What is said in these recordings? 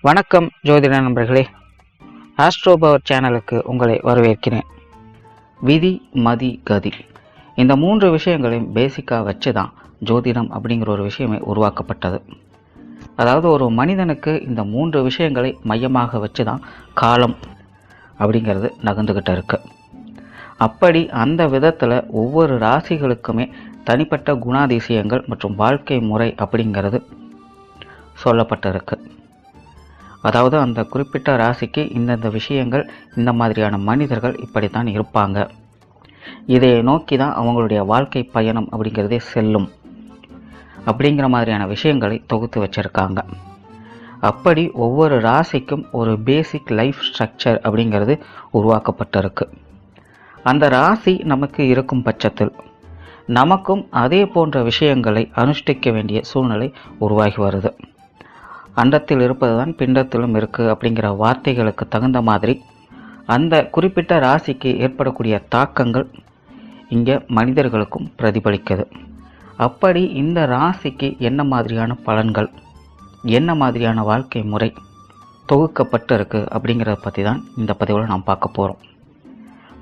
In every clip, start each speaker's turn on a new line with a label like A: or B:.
A: வணக்கம் ஜோதிட நண்பர்களே, ஆஸ்ட்ரோ பவர் சேனலுக்கு உங்களை வரவேற்கிறேன். விதி, மதி, கதி இந்த 3 விஷயங்களையும் பேசிக்காக வச்சு தான் ஜோதிடம் அப்படிங்கிற ஒரு விஷயமே உருவாக்கப்பட்டது. அதாவது ஒரு மனிதனுக்கு இந்த 3 விஷயங்களை மையமாக வச்சு தான் காலம் அப்படிங்கிறது நகர்ந்துக்கிட்டு இருக்கு. அப்படி அந்த விதத்தில் ஒவ்வொரு ராசிகளுக்குமே தனிப்பட்ட குணாதிசயங்கள் மற்றும் வாழ்க்கை முறை அப்படிங்கிறது சொல்லப்பட்டிருக்கு. அதாவது அந்த குறிப்பிட்ட ராசிக்கு இந்தந்த விஷயங்கள், இந்த மாதிரியான மனிதர்கள் இப்படித்தான் இருப்பாங்க, இதை நோக்கி தான் அவங்களுடைய வாழ்க்கை பயணம் அப்படிங்கிறதே செல்லும் அப்படிங்கிற மாதிரியான விஷயங்களை தொகுத்து வச்சுருக்காங்க. அப்படி ஒவ்வொரு ராசிக்கும் ஒரு பேசிக் லைஃப் ஸ்ட்ரக்சர் அப்படிங்கிறது உருவாக்கப்பட்டிருக்கு. அந்த ராசி நமக்கு இருக்கும் பட்சத்தில் நமக்கும் அதே போன்ற விஷயங்களை அனுஷ்டிக்க வேண்டிய சூழ்நிலை உருவாகி வருது. அண்டத்தில் இருப்பது தான் பிண்டத்திலும் இருக்குது அப்படிங்கிற வார்த்தைகளுக்கு தகுந்த மாதிரி அந்த குறிப்பிட்ட ராசிக்கு ஏற்படக்கூடிய தாக்கங்கள் இங்கே மனிதர்களுக்கும் பிரதிபலிக்குது. அப்படி இந்த ராசிக்கு என்ன மாதிரியான பலன்கள், என்ன மாதிரியான வாழ்க்கை முறை தொகுக்கப்பட்டு இருக்குது அப்படிங்கிறத பற்றி தான் இந்த பதிவில் நாம் பார்க்க போகிறோம்.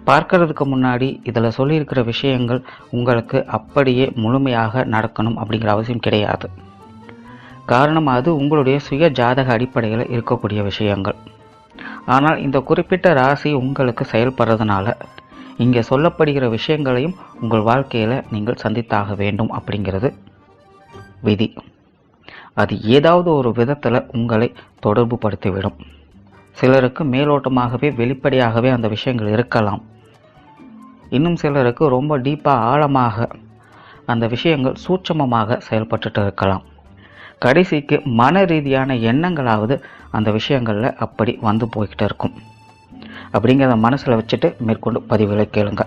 A: பார்க்கறதுக்கு முன்னாடி இதில் சொல்லியிருக்கிற விஷயங்கள் உங்களுக்கு அப்படியே முழுமையாக நடக்கணும் அப்படிங்கிற அவசியம் கிடையாது. காரணம், அது உங்களுடைய சுய ஜாதக அடிப்படையில் இருக்கக்கூடிய விஷயங்கள். ஆனால் இந்த குறிப்பிட்ட ராசி உங்களுக்கு செயல்படுறதுனால இங்கே சொல்லப்படுகிற விஷயங்களையும் உங்கள் வாழ்க்கையில் நீங்கள் சந்தித்தாக வேண்டும் அப்படிங்கிறது விதி. அது ஏதாவது ஒரு விதத்தில் உங்களை தொடர்பு படுத்திவிடும். சிலருக்கு மேலோட்டமாகவே வெளிப்படையாகவே அந்த விஷயங்கள் இருக்கலாம். இன்னும் சிலருக்கு ரொம்ப டீப்பாக ஆழமாக அந்த விஷயங்கள் சூட்சமமாக செயல்பட்டுட்டு இருக்கலாம். கடைசிக்கு மன ரீதியான எண்ணங்களாவது அந்த விஷயங்களில் அப்படி வந்து போய்கிட்டு இருக்கும். அப்படிங்கிறத மனசில் வச்சுட்டு மேற்கொண்டு பதிவுகளை கேளுங்க.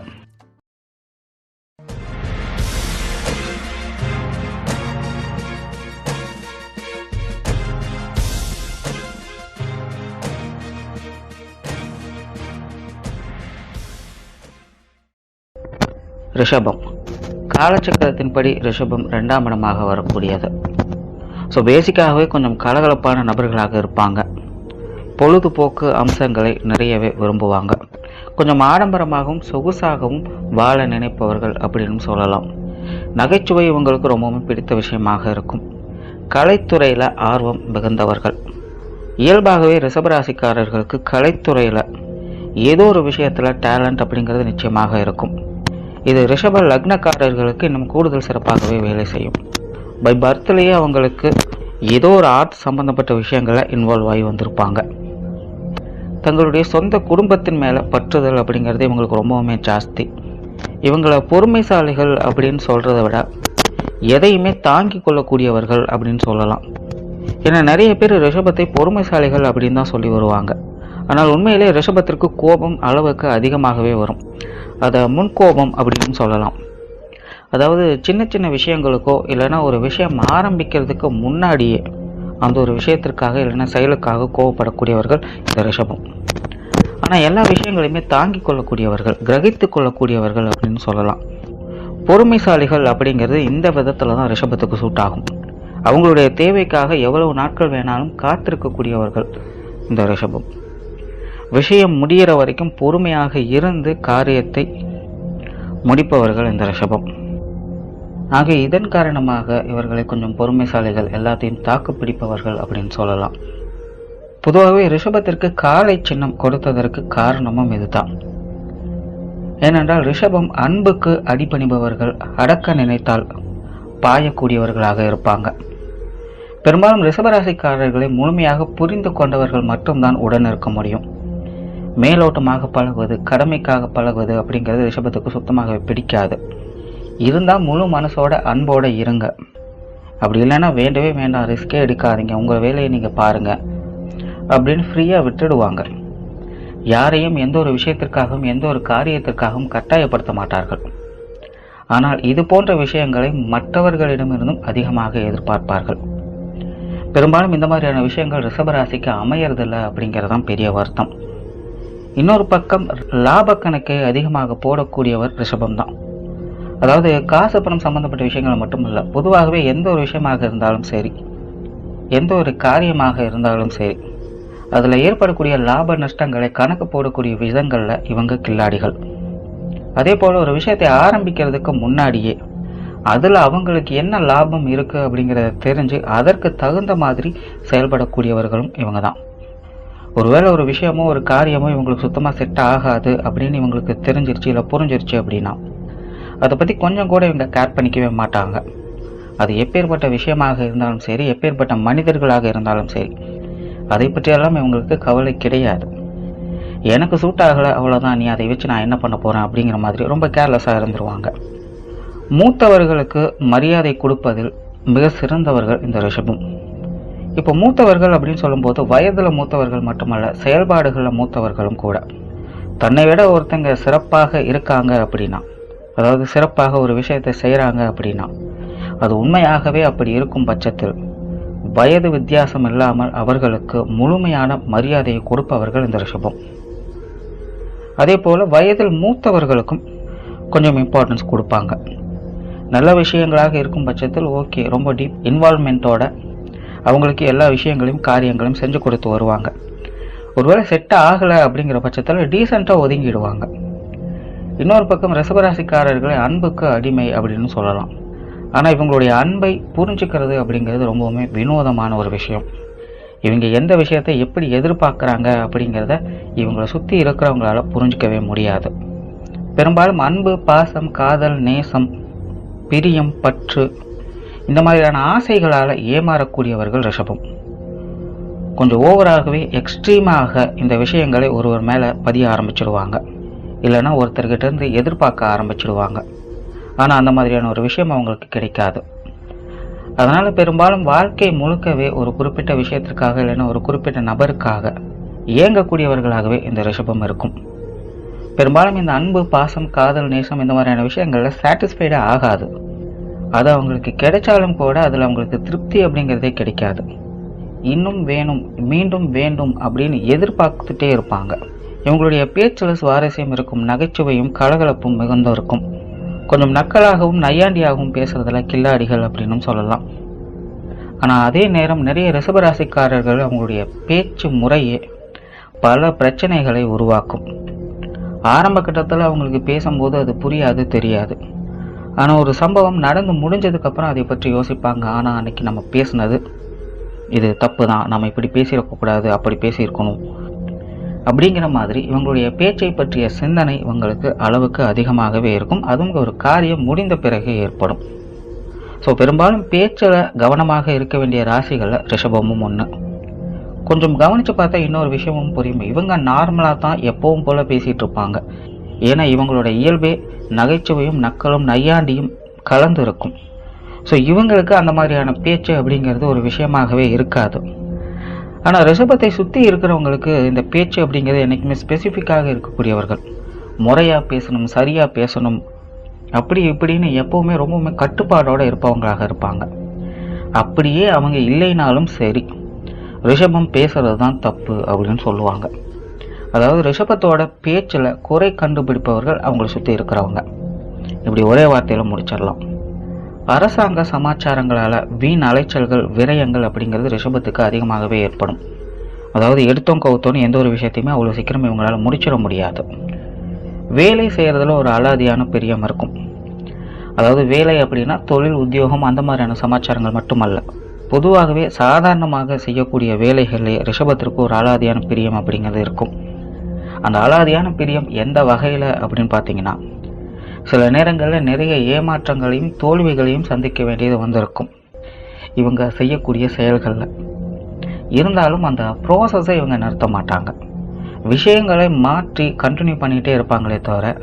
A: ரிஷபம். காலச்சக்கரத்தின்படி ரிஷபம் 2ஆம் இடமாக வரக்கூடியது. ஸோ பேசிக்காகவே கொஞ்சம் கலகலப்பான நபர்களாக இருப்பாங்க. பொழுதுபோக்கு அம்சங்களை நிறையவே விரும்புவாங்க. கொஞ்சம் ஆடம்பரமாகவும் சொகுசாகவும் வாழ நினைப்பவர்கள் அப்படின்னு சொல்லலாம். நகைச்சுவை இவங்களுக்கு ரொம்பவும் பிடித்த விஷயமாக இருக்கும். கலைத்துறையில் ஆர்வம் மிகுந்தவர்கள். இயல்பாகவே ரிஷபராசிக்காரர்களுக்கு கலைத்துறையில் ஏதோ ஒரு விஷயத்தில் டேலண்ட் அப்படிங்கிறது நிச்சயமாக இருக்கும். இது ரிஷப லக்னக்காரர்களுக்கு இன்னும் கூடுதல் சிறப்பாகவே வேலை செய்யும். பை பர்த்லேயே அவங்களுக்கு ஏதோ ஒரு ஆர்ட் சம்பந்தப்பட்ட விஷயங்களை இன்வால்வ் ஆகி வந்திருப்பாங்க. தங்களுடைய சொந்த குடும்பத்தின் மேலே பற்றுதல் அப்படிங்கிறது இவங்களுக்கு ரொம்பவுமே ஜாஸ்தி. இவங்களை பொறுமைசாலிகள் அப்படின்னு சொல்கிறத விட எதையுமே தாங்கி கொள்ளக்கூடியவர்கள் அப்படின்னு சொல்லலாம். ஏன்னா நிறைய பேர் ரிஷபத்தை பொறுமைசாலிகள் அப்படின்னு தான் சொல்லி வருவாங்க. ஆனால் உண்மையிலே ரிஷபத்திற்கு கோபம் அளவுக்கு அதிகமாகவே வரும். அதை முன்கோபம் அப்படின்னு சொல்லலாம். அதாவது சின்ன சின்ன விஷயங்களுக்கோ இல்லைன்னா ஒரு விஷயம் ஆரம்பிக்கிறதுக்கு முன்னாடியே அந்த ஒரு விஷயத்திற்காக இல்லைன்னா செயலுக்காக கோவப்படக்கூடியவர்கள் இந்த ரிஷபம். ஆனால் எல்லா விஷயங்களையுமே தாங்கி கொள்ளக்கூடியவர்கள், கிரகித்து கொள்ளக்கூடியவர்கள் அப்படின்னு சொல்லலாம். பொறுமைசாலிகள் அப்படிங்கிறது இந்த விதத்தில் தான் ரிஷபத்துக்கு சூட் ஆகும். அவங்களுடைய தேவைக்காக எவ்வளவு நாட்கள் வேணாலும் காத்திருக்கக்கூடியவர்கள் இந்த ரிஷபம். விஷயம் முடிகிற வரைக்கும் பொறுமையாக இருந்து காரியத்தை முடிப்பவர்கள் இந்த ரிஷபம். ஆக இதன் காரணமாக இவர்களை கொஞ்சம் பொறுமைசாலிகள், எல்லாத்தையும் தாக்கு பிடிப்பவர்கள் அப்படின்னு சொல்லலாம். பொதுவாகவே ரிஷபத்திற்கு காளை சின்னம் கொடுத்ததற்கு காரணமும் இதுதான். ஏனென்றால் ரிஷபம் அன்புக்கு அடிபணிபவர்கள், அடக்க நினைத்தால் பாயக்கூடியவர்களாக இருப்பாங்க. பெரும்பாலும் ரிஷபராசிக்காரர்களை முழுமையாக புரிந்து கொண்டவர்கள் மட்டும்தான் உடன் இருக்க முடியும். மேலோட்டமாக பழகுவது, கடமைக்காக பழகுவது அப்படிங்கிறது ரிஷபத்துக்கு சுத்தமாக பிடிக்காது. இருந்தால் முழு மனசோட அன்போடு இருங்க. அப்படி இல்லைன்னா வேண்டவே வேண்டாம், ரிஸ்கே எடுக்காதீங்க, உங்கள் வேலையை நீங்கள் பாருங்கள் அப்படின்னு ஃப்ரீயாக விட்டுடுவாங்க. யாரையும் எந்த ஒரு விஷயத்திற்காகவும் எந்த ஒரு காரியத்திற்காகவும் கட்டாயப்படுத்த மாட்டார்கள். ஆனால் இது போன்ற விஷயங்களை மற்றவர்களிடமிருந்தும் அதிகமாக எதிர்பார்ப்பார்கள். பெரும்பாலும் இந்த மாதிரியான விஷயங்கள் ரிஷபராசிக்கு அமையறதில்லை அப்படிங்கிறதான் பெரிய வருத்தம். இன்னொரு பக்கம் லாப கணக்கை அதிகமாக போடக்கூடியவர் ரிஷபம்தான். அதாவது காசு பணம் சம்பந்தப்பட்ட விஷயங்கள் மட்டுமல்ல, பொதுவாகவே எந்த ஒரு விஷயமாக இருந்தாலும் சரி, எந்த ஒரு காரியமாக இருந்தாலும் சரி, அதில் ஏற்படக்கூடிய லாப நஷ்டங்களை கணக்கு போடக்கூடிய விதங்களில் இவங்க கில்லாடிகள். அதே போல் ஒரு விஷயத்தை ஆரம்பிக்கிறதுக்கு முன்னாடியே அதில் அவங்களுக்கு என்ன லாபம் இருக்குது அப்படிங்கிறத தெரிஞ்சு அதற்கு தகுந்த மாதிரி செயல்படக்கூடியவர்களும் இவங்க தான். ஒருவேளை ஒரு விஷயமோ ஒரு காரியமோ இவங்களுக்கு சுத்தமாக செட் ஆகாது அப்படின்னு இவங்களுக்கு தெரிஞ்சிருச்சு இல்லை புரிஞ்சிருச்சு அப்படின்னா அதை பற்றி கொஞ்சம் கூட இவங்க கேர் பண்ணிக்கவே மாட்டாங்க. அது எப்பேற்பட்ட விஷயமாக இருந்தாலும் சரி, எப்பேற்பட்ட மனிதர்களாக இருந்தாலும் சரி, அதை பற்றியெல்லாம் இவங்களுக்கு கவலை கிடையாது. எனக்கு சூட் ஆகலை, அவ்வளோதான், நீ அதை வச்சு நான் என்ன பண்ண போகிறேன் அப்படிங்கிற மாதிரி ரொம்ப கேர்லெஸ்ஸாக இருந்துருவாங்க. மூத்தவர்களுக்கு மரியாதை கொடுப்பதில் மிக சிறந்தவர்கள் இந்த ரிஷபம். இப்போ மூத்தவர்கள் அப்படின்னு சொல்லும்போது வயதில் மூத்தவர்கள் மட்டுமல்ல, செயல்பாடுகளில் மூத்தவர்களும் கூட. தன்னை விட ஒருத்தங்க சிறப்பாக இருக்காங்க அப்படின்னா, அதாவது சிறப்பாக ஒரு விஷயத்தை செய்கிறாங்க அப்படின்னா, அது உண்மையாகவே அப்படி இருக்கும் பட்சத்தில் வயது வித்தியாசம் இல்லாமல் அவர்களுக்கு முழுமையான மரியாதையை கொடுப்பவர்கள் இந்த ரிஷபம். அதே போல் வயதில் மூத்தவர்களுக்கும் கொஞ்சம் இம்பார்ட்டன்ஸ் கொடுப்பாங்க. நல்ல விஷயங்களாக இருக்கும் பட்சத்தில் ஓகே, ரொம்ப டீப் இன்வால்மெண்ட்டோட அவங்களுக்கு எல்லா விஷயங்களையும் காரியங்களையும் செஞ்சு கொடுத்து வருவாங்க. ஒருவேளை செட் ஆகலை அப்படிங்கிற பட்சத்தில் டீசெண்டாக ஒதுங்கிடுவாங்க. இன்னொரு பக்கம் ரிஷபராசிக்காரர்களை அன்புக்கு அடிமை அப்படின்னு சொல்லலாம். ஆனால் இவங்களுடைய அன்பை புரிஞ்சுக்கிறது அப்படிங்கிறது ரொம்பவுமே வினோதமான ஒரு விஷயம். இவங்க எந்த விஷயத்தை எப்படி எதிர்பார்க்குறாங்க அப்படிங்கிறத இவங்களை சுற்றி இருக்கிறவங்களால புரிஞ்சிக்கவே முடியாது. பெரும்பாலும் அன்பு, பாசம், காதல், நேசம், பிரியம், பற்று இந்த மாதிரியான ஆசைகளால் ஏமாறக்கூடியவர்கள் ரிஷபம். கொஞ்சம் ஓவராகவே எக்ஸ்ட்ரீமாக இந்த விஷயங்களை ஒருவர் மேலே பதிய ஆரம்பிச்சிடுவாங்க, இல்லைன்னா ஒருத்தர்கிட்ட இருந்து எதிர்பார்க்க ஆரம்பிச்சிடுவாங்க. ஆனால் அந்த மாதிரியான ஒரு விஷயம் அவங்களுக்கு கிடைக்காது. அதனால் பெரும்பாலும் வாழ்க்கை முழுக்கவே ஒரு குறிப்பிட்ட விஷயத்திற்காக இல்லைன்னா ஒரு குறிப்பிட்ட நபருக்காக இயங்கக்கூடியவர்களாகவே இந்த ரிஷபம் இருக்கும். பெரும்பாலும் இந்த அன்பு, பாசம், காதல், நேசம் இந்த மாதிரியான விஷயங்களில் சாட்டிஸ்ஃபைடாக ஆகாது. அது அவங்களுக்கு கிடைச்சாலும் கூட அதில் அவங்களுக்கு திருப்தி அப்படிங்கிறதே கிடைக்காது. இன்னும் வேணும், மீண்டும் வேண்டும் அப்படின்னு எதிர்பார்த்துட்டே இருப்பாங்க. இவங்களுடைய பேச்சில் சுவாரஸ்யம் இருக்கும், நகைச்சுவையும் கலகலப்பும் மிகுந்த இருக்கும். கொஞ்சம் நக்கலாகவும் நையாண்டியாகவும் பேசுறதுல கில்லாடிகள் அப்படின்னு சொல்லலாம். ஆனால் அதே நேரம் நிறைய ரிஷபராசிக்காரர்கள் அவங்களுடைய பேச்சு முறையே பல பிரச்சனைகளை உருவாக்கும். ஆரம்ப கட்டத்தில் அவங்களுக்கு பேசும்போது அது புரியாது, தெரியாது. ஆனால் ஒரு சம்பவம் நடந்து முடிஞ்சதுக்கப்புறம் அதை பற்றி யோசிப்பாங்க. ஆனால் அன்னைக்கு நம்ம பேசுனது இது தப்பு தான், நம்ம இப்படி பேசியிருக்கக்கூடாது, அப்படி பேசியிருக்கணும் அப்படிங்கிற மாதிரி இவங்களுடைய பேச்சை பற்றிய சிந்தனை இவங்களுக்கு அளவுக்கு அதிகமாகவே இருக்கும். அதுவும் ஒரு காரியம் முடிந்த பிறகு ஏற்படும். ஸோ பெரும்பாலும் பேச்சில் கவனமாக இருக்க வேண்டிய ராசிகளில் ரிஷபமும் ஒன்று. கொஞ்சம் கவனித்து பார்த்தா இன்னொரு விஷயமும் புரியும். இவங்க நார்மலாக தான் எப்பவும் போல் பேசிகிட்டு இருப்பாங்க. ஏன்னா இவங்களோட இயல்பே நகைச்சுவையும் நக்கலும் நையாண்டியும் கலந்து இருக்கும். ஸோ இவங்களுக்கு அந்த மாதிரியான பேச்சு அப்படிங்கிறது ஒரு விஷயமாகவே இருக்காது. ஆனால் ரிஷபத்தை சுற்றி இருக்கிறவங்களுக்கு இந்த பேச்சு அப்படிங்கிறது என்றைக்குமே ஸ்பெசிஃபிக்காக இருக்கக்கூடியவர்கள். முறையாக பேசணும், சரியாக பேசணும், அப்படி இப்படின்னு எப்போவுமே ரொம்பவுமே கட்டுப்பாடோடு இருப்பவங்களாக இருப்பாங்க. அப்படியே அவங்க இல்லைனாலும் சரி, ரிஷபம் பேசுகிறது தான் தப்பு அப்படின்னு சொல்லுவாங்க. அதாவது ரிஷபத்தோட பேச்சில் குறை கண்டுபிடிப்பவர்கள் அவங்கள சுற்றி இருக்கிறவங்க. இப்படி ஒரே வார்த்தையில் முடிச்சிடலாம். அரசாங்க சமாச்சாரங்களால் வீண் அலைச்சல்கள், விரயங்கள் அப்படிங்கிறது ரிஷபத்துக்கு அதிகமாகவே ஏற்படும். அதாவது எடுத்தோம் கவுத்தோன்னு எந்த ஒரு விஷயத்தையுமே அவ்வளோ சீக்கிரம் இவங்களால் முடிச்சிட முடியாது. வேலை செய்கிறதுல ஒரு அலாதியான பிரியம் இருக்கும். அதாவது வேலை அப்படின்னா தொழில், உத்தியோகம் அந்த மாதிரியான சமாச்சாரங்கள் மட்டுமல்ல, பொதுவாகவே சாதாரணமாக செய்யக்கூடிய வேலைகளிலே ரிஷபத்திற்கு ஒரு அலாதியான பிரியம் அப்படிங்கிறது இருக்கும். அந்த அலாதியான பிரியம் எந்த வகையில் அப்படின்னு பார்த்தீங்கன்னா, சில நேரங்களில் நிறைய ஏமாற்றங்களையும் தோல்விகளையும் சந்திக்க வேண்டியது வந்திருக்கும் இவங்க செய்யக்கூடிய செயல்களில். இருந்தாலும் அந்த ப்ராசஸை இவங்க நிறுத்த மாட்டாங்க. விஷயங்களை மாற்றி கண்டினியூ பண்ணிகிட்டே இருப்பாங்களே தவிர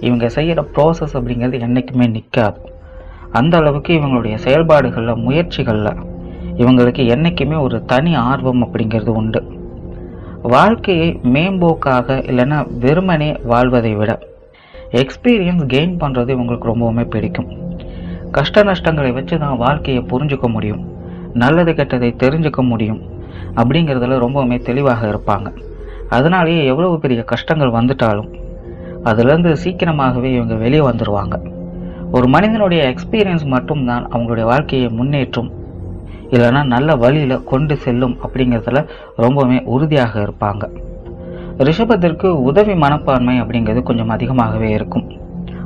A: இவங்க செய்கிற ப்ராசஸ் அப்படிங்கிறது என்றைக்குமே நிற்காது. அந்த அளவுக்கு இவங்களுடைய செயல்பாடுகளில், முயற்சிகளில் இவங்களுக்கு என்றைக்குமே ஒரு தனி ஆர்வம் அப்படிங்கிறது உண்டு. வாழ்க்கையை மேம்போக்காக இல்லைன்னா வெறுமனே வாழ்வதை விட எக்ஸ்பீரியன்ஸ் கெயின் பண்ணுறது இவங்களுக்கு ரொம்பவுமே பிடிக்கும். கஷ்ட நஷ்டங்களை வச்சு தான் வாழ்க்கையை புரிஞ்சுக்க முடியும், நல்லது கெட்டதை தெரிஞ்சுக்க முடியும் அப்படிங்கிறதுல ரொம்பவுமே தெளிவாக இருப்பாங்க. அதனாலேயே எவ்வளவு பெரிய கஷ்டங்கள் வந்துட்டாலும் அதுலேருந்து சீக்கிரமாகவே இவங்க வெளியே வந்துடுவாங்க. ஒரு மனிதனுடைய எக்ஸ்பீரியன்ஸ் மட்டும்தான் அவங்களுடைய வாழ்க்கையை முன்னேற்றும், இல்லைன்னா நல்ல வழியில் கொண்டு செல்லும் அப்படிங்கிறதுல ரொம்பவுமே உறுதியாக இருப்பாங்க. ரிஷபத்திற்கு உதவி மனப்பான்மை அப்படிங்கிறது கொஞ்சம் அதிகமாகவே இருக்கும்.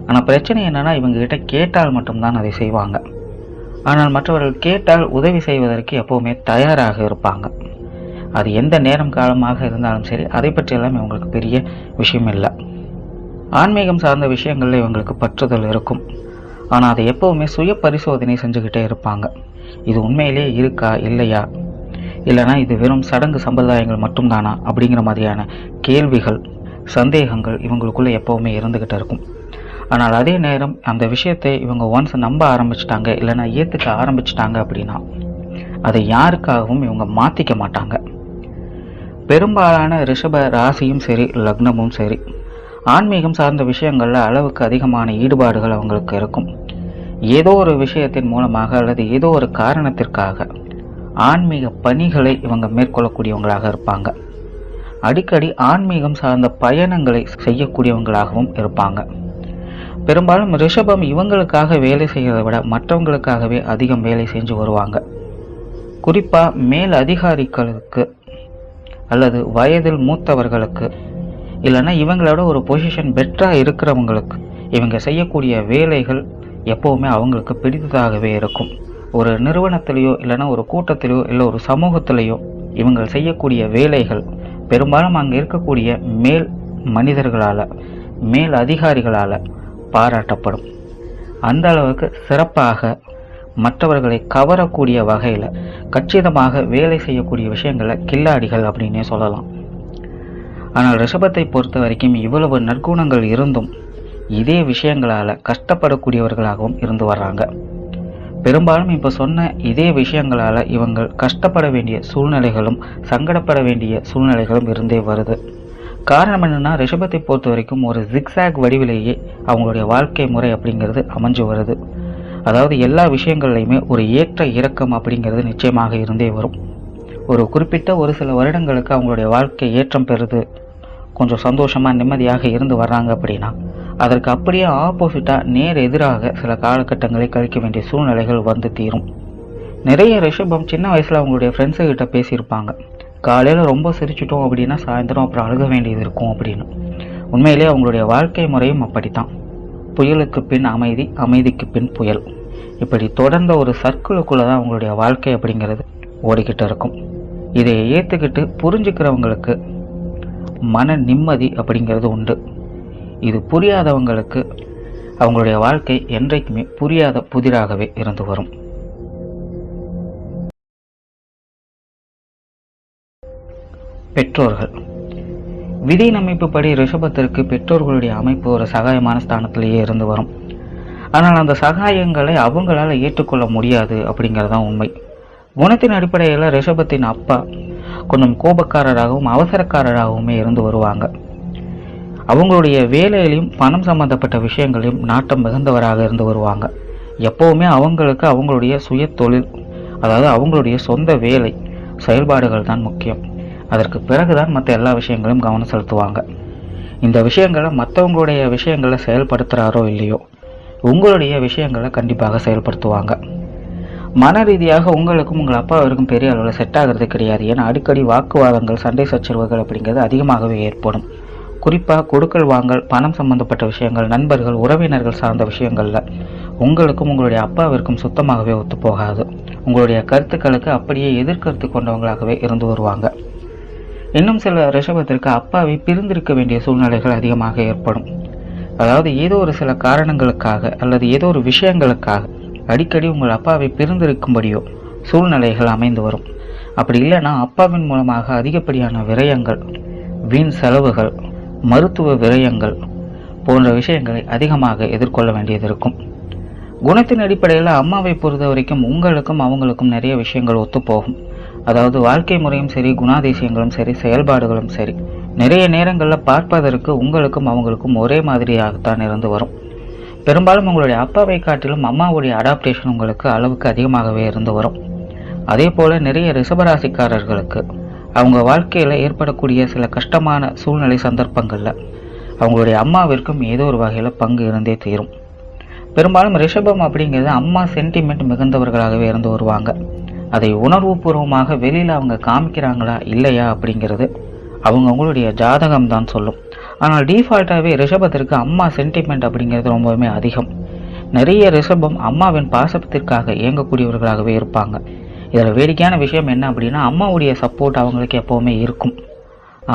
A: ஆனால் பிரச்சனை என்னென்னா, இவங்ககிட்ட கேட்டால் மட்டும்தான் அதை செய்வாங்க. ஆனால் மற்றவர்கள் கேட்டால் உதவி செய்வதற்கு எப்போவுமே தயாராக இருப்பாங்க. அது எந்த நேரம் காலமாக இருந்தாலும் சரி, அதை பற்றியெல்லாம் இவங்களுக்கு பெரிய விஷயம் இல்லை. ஆன்மீகம் சார்ந்த விஷயங்களில் இவங்களுக்கு பற்றுதல் இருக்கும். ஆனால் அதை எப்போவுமே சுய பரிசோதனை செஞ்சுக்கிட்டே இருப்பாங்க. இது உண்மையிலேயே இருக்கா இல்லையா, இல்லைனா இது வெறும் சடங்கு சம்பிரதாயங்கள் மட்டும்தானா அப்படிங்கிற மாதிரியான கேள்விகள், சந்தேகங்கள் இவங்களுக்குள்ளே எப்போவுமே இருந்துக்கிட்டு இருக்கும். ஆனால் அதே நேரம் அந்த விஷயத்தை இவங்க ஒன்ஸ் நம்ப ஆரம்பிச்சிட்டாங்க, இல்லைனா ஏற்றுக்க ஆரம்பிச்சிட்டாங்க அப்படின்னா அதை யாருக்காகவும் இவங்க மாற்றிக்க மாட்டாங்க. பெரும்பாலான ரிஷப ராசியும் சரி, லக்னமும் சரி, ஆன்மீகம் சார்ந்த விஷயங்களில் அளவுக்கு அதிகமான ஈடுபாடுகள் அவங்களுக்கு இருக்கும். ஏதோ ஒரு விஷயத்தின் மூலமாக அல்லது ஏதோ ஒரு காரணத்திற்காக ஆன்மீக பணிகளை இவங்க மேற்கொள்ளக்கூடியவங்களாக இருப்பாங்க. அடிக்கடி ஆன்மீகம் சார்ந்த பயணங்களை செய்யக்கூடியவங்களாகவும் இருப்பாங்க. பெரும்பாலும் ரிஷபம் இவங்களுக்காக வேலை செய்கிறத விட மற்றவங்களுக்காகவே அதிகம் வேலை செஞ்சு வருவாங்க. குறிப்பாக மேல் அதிகாரிகளுக்கு அல்லது வயதில் மூத்தவர்களுக்கு, இல்லைன்னா இவங்களோட ஒரு பொசிஷன் பெட்டராக இருக்கிறவங்களுக்கு இவங்க செய்யக்கூடிய வேலைகள் எப்போவுமே அவங்களுக்கு பிடித்ததாகவே இருக்கும். ஒரு நிறுவனத்திலேயோ இல்லைன்னா ஒரு கூட்டத்திலேயோ இல்லை ஒரு சமூகத்திலேயோ இவங்க செய்யக்கூடிய வேலைகள் பெரும்பாலும் அங்கே இருக்கக்கூடிய மேல் மனிதர்களால், மேல் அதிகாரிகளால் பாராட்டப்படும். அந்த அளவுக்கு சிறப்பாக மற்றவர்களை கவரக்கூடிய வகையில் கச்சிதமாக வேலை செய்யக்கூடிய விஷயங்களை கில்லாடிகள் அப்படின்னே சொல்லலாம். ஆனால் ரிஷபத்தை பொறுத்த வரைக்கும் இவ்வளவு நற்குணங்கள் இருந்தும் இதே விஷயங்களால் கஷ்டப்படக்கூடியவர்களாகவும் இருந்து வர்றாங்க. பெரும்பாலும் இப்போ சொன்ன இதே விஷயங்களால் இவங்க கஷ்டப்பட வேண்டிய சூழ்நிலைகளும் சங்கடப்பட வேண்டிய சூழ்நிலைகளும் இருந்தே வருது. காரணம் என்னென்னா, ரிஷபத்தை பொறுத்த வரைக்கும் ஒரு ஜிக்ஸாக் வடிவிலேயே அவங்களுடைய வாழ்க்கை முறை அப்படிங்கிறது அமைஞ்சு வருது. அதாவது எல்லா விஷயங்கள்லையுமே ஒரு ஏற்ற இறக்கம் அப்படிங்கிறது நிச்சயமாக இருந்தே வரும். ஒரு குறிப்பிட்ட ஒரு சில வருடங்களுக்கு அவங்களுடைய வாழ்க்கை ஏற்றம் பெறுது, கொஞ்சம் சந்தோஷமாக நிம்மதியாக இருந்து வர்றாங்க அப்படின்னா அதற்கு அப்படியே ஆப்போசிட்டாக நேர் எதிராக சில காலகட்டங்களை கழிக்க வேண்டிய சூழ்நிலைகள் வந்து தீரும். நிறைய ரிஷபம் சின்ன வயசில் அவங்களுடைய ஃப்ரெண்ட்ஸுக்கிட்ட பேசியிருப்பாங்க, காலையில் ரொம்ப சிரிச்சிட்டோம் அப்படின்னா சாயந்தரம் அப்புறம் அழுக வேண்டியது இருக்கும் அப்படின்னு. உண்மையிலே அவங்களுடைய வாழ்க்கை முறையும் அப்படித்தான். புயலுக்கு பின் அமைதி, அமைதிக்கு பின் புயல், இப்படி தொடர்ந்த ஒரு சர்க்கிளுக்குள்ளே தான் அவங்களுடைய வாழ்க்கை அப்படிங்கிறது ஓடிக்கிட்டு இருக்கும். இதை ஏற்றுக்கிட்டு புரிஞ்சுக்கிறவங்களுக்கு மன நிம்மதி அப்படிங்கிறது உண்டு. இது புரியாதவங்களுக்கு அவங்களுடைய வாழ்க்கை என்றைக்குமே புரியாத புதிராகவே இருந்து வரும். பெற்றோர்கள். விதியின் அமைப்புப்படி ரிஷபத்திற்கு பெற்றோர்களுடைய அமைப்பு ஒரு சகாயமான ஸ்தானத்திலேயே இருந்து வரும். ஆனால் அந்த சகாயங்களை அவங்களால ஏற்றுக்கொள்ள முடியாது அப்படிங்கிறதான் உண்மை. குணத்தின் அடிப்படையில் ரிஷபத்தின் அப்பா கொஞ்சம் கோபக்காரராகவும் அவசரக்காரராகவுமே இருந்து வருவாங்க. அவங்களுடைய வேலையிலையும் பணம் சம்பந்தப்பட்ட விஷயங்களையும் நாட்டம் மிகுந்தவராக இருந்து வருவாங்க. எப்போவுமே அவங்களுக்கு அவங்களுடைய சுய தொழில், அதாவது அவங்களுடைய சொந்த வேலை செயல்பாடுகள் தான் முக்கியம். அதற்கு பிறகுதான் மற்ற எல்லா விஷயங்களையும் கவனம் செலுத்துவாங்க. இந்த விஷயங்களை மற்றவங்களுடைய விஷயங்களை செயல்படுத்துகிறாரோ இல்லையோ, உங்களுடைய விஷயங்களை கண்டிப்பாக செயல்படுத்துவாங்க. மன ரீதியாக உங்களுக்கும் உங்கள் அப்பாவிற்கும் பெரிய அளவில் செட் ஆகிறது கிடையாது. ஏன்னா அடிக்கடி வாக்குவாதங்கள், சண்டை சச்சரவுகள் அப்படிங்கிறது அதிகமாகவே ஏற்படும். குறிப்பாக கொடுக்கல் வாங்கல், பணம் சம்பந்தப்பட்ட விஷயங்கள், நண்பர்கள், உறவினர்கள் சார்ந்த விஷயங்களில் உங்களுக்கும் உங்களுடைய அப்பாவிற்கும் சுத்தமாகவே ஒத்துப்போகாது. உங்களுடைய கருத்துக்களுக்கு அப்படியே எதிர்கருத்து கொண்டவங்களாகவே இருந்து வருவாங்க. இன்னும் சில ரிஷபத்திற்கு அப்பாவை பிரிந்திருக்க வேண்டிய சூழ்நிலைகள் அதிகமாக ஏற்படும். அதாவது ஏதோ ஒரு சில காரணங்களுக்காக அல்லது ஏதோ ஒரு விஷயங்களுக்காக அடிக்கடி உங்கள் அப்பாவை பிரிந்திருக்கும்படியோ சூழ்நிலைகள் அமைந்து வரும். அப்படி இல்லைன்னா அப்பாவின் மூலமாக அதிகப்படியான விரயங்கள், வீண் செலவுகள், மருத்துவ விரயங்கள் போன்ற விஷயங்களை அதிகமாக எதிர்கொள்ள வேண்டியது இருக்கும். குணத்தின் அடிப்படையில் அம்மாவை பொறுத்த வரைக்கும் உங்களுக்கும் அவங்களுக்கும் நிறைய விஷயங்கள் ஒத்துப்போகும். அதாவது வாழ்க்கை முறையும் சரி, குணாதிசயங்களும் சரி, செயல்பாடுகளும் சரி, நிறைய நேரங்களில் பார்ப்பதற்கு உங்களுக்கும் அவங்களுக்கும் ஒரே மாதிரியாகத்தான் இருந்து வரும். பெரும்பாலும் உங்களுடைய அப்பாவை காட்டிலும் அம்மாவுடைய அடாப்டேஷன் உங்களுக்கு அளவுக்கு அதிகமாகவே இருந்து வரும். அதே போல் நிறைய ரிஷபராசிக்காரர்களுக்கு அவங்க வாழ்க்கையில் ஏற்படக்கூடிய சில கஷ்டமான சூழ்நிலை சந்தர்ப்பங்களில் அவங்களுடைய அம்மாவிற்கும் ஏதோ ஒரு வகையில் பங்கு இருந்தே தீரும். பெரும்பாலும் ரிஷபம் அப்படிங்கிறது அம்மா சென்டிமெண்ட் மிகுந்தவர்களாகவே இருந்து வருவாங்க. அதை உணர்வுபூர்வமாக வெளியில் அவங்க காமிக்கிறாங்களா இல்லையா அப்படிங்கிறது அவங்களுடைய ஜாதகம் தான் சொல்லும். ஆனால் டிஃபால்ட்டாகவே ரிஷபத்திற்கு அம்மா சென்டிமெண்ட் அப்படிங்கிறது ரொம்பவுமே அதிகம். நிறைய ரிஷபம் அம்மாவின் பாசத்திற்காக இயங்கக்கூடியவர்களாகவே இருப்பாங்க. இதில் வேடிக்கையான விஷயம் என்ன அப்படின்னா, அம்மாவுடைய சப்போர்ட் அவங்களுக்கு எப்போவுமே இருக்கும்.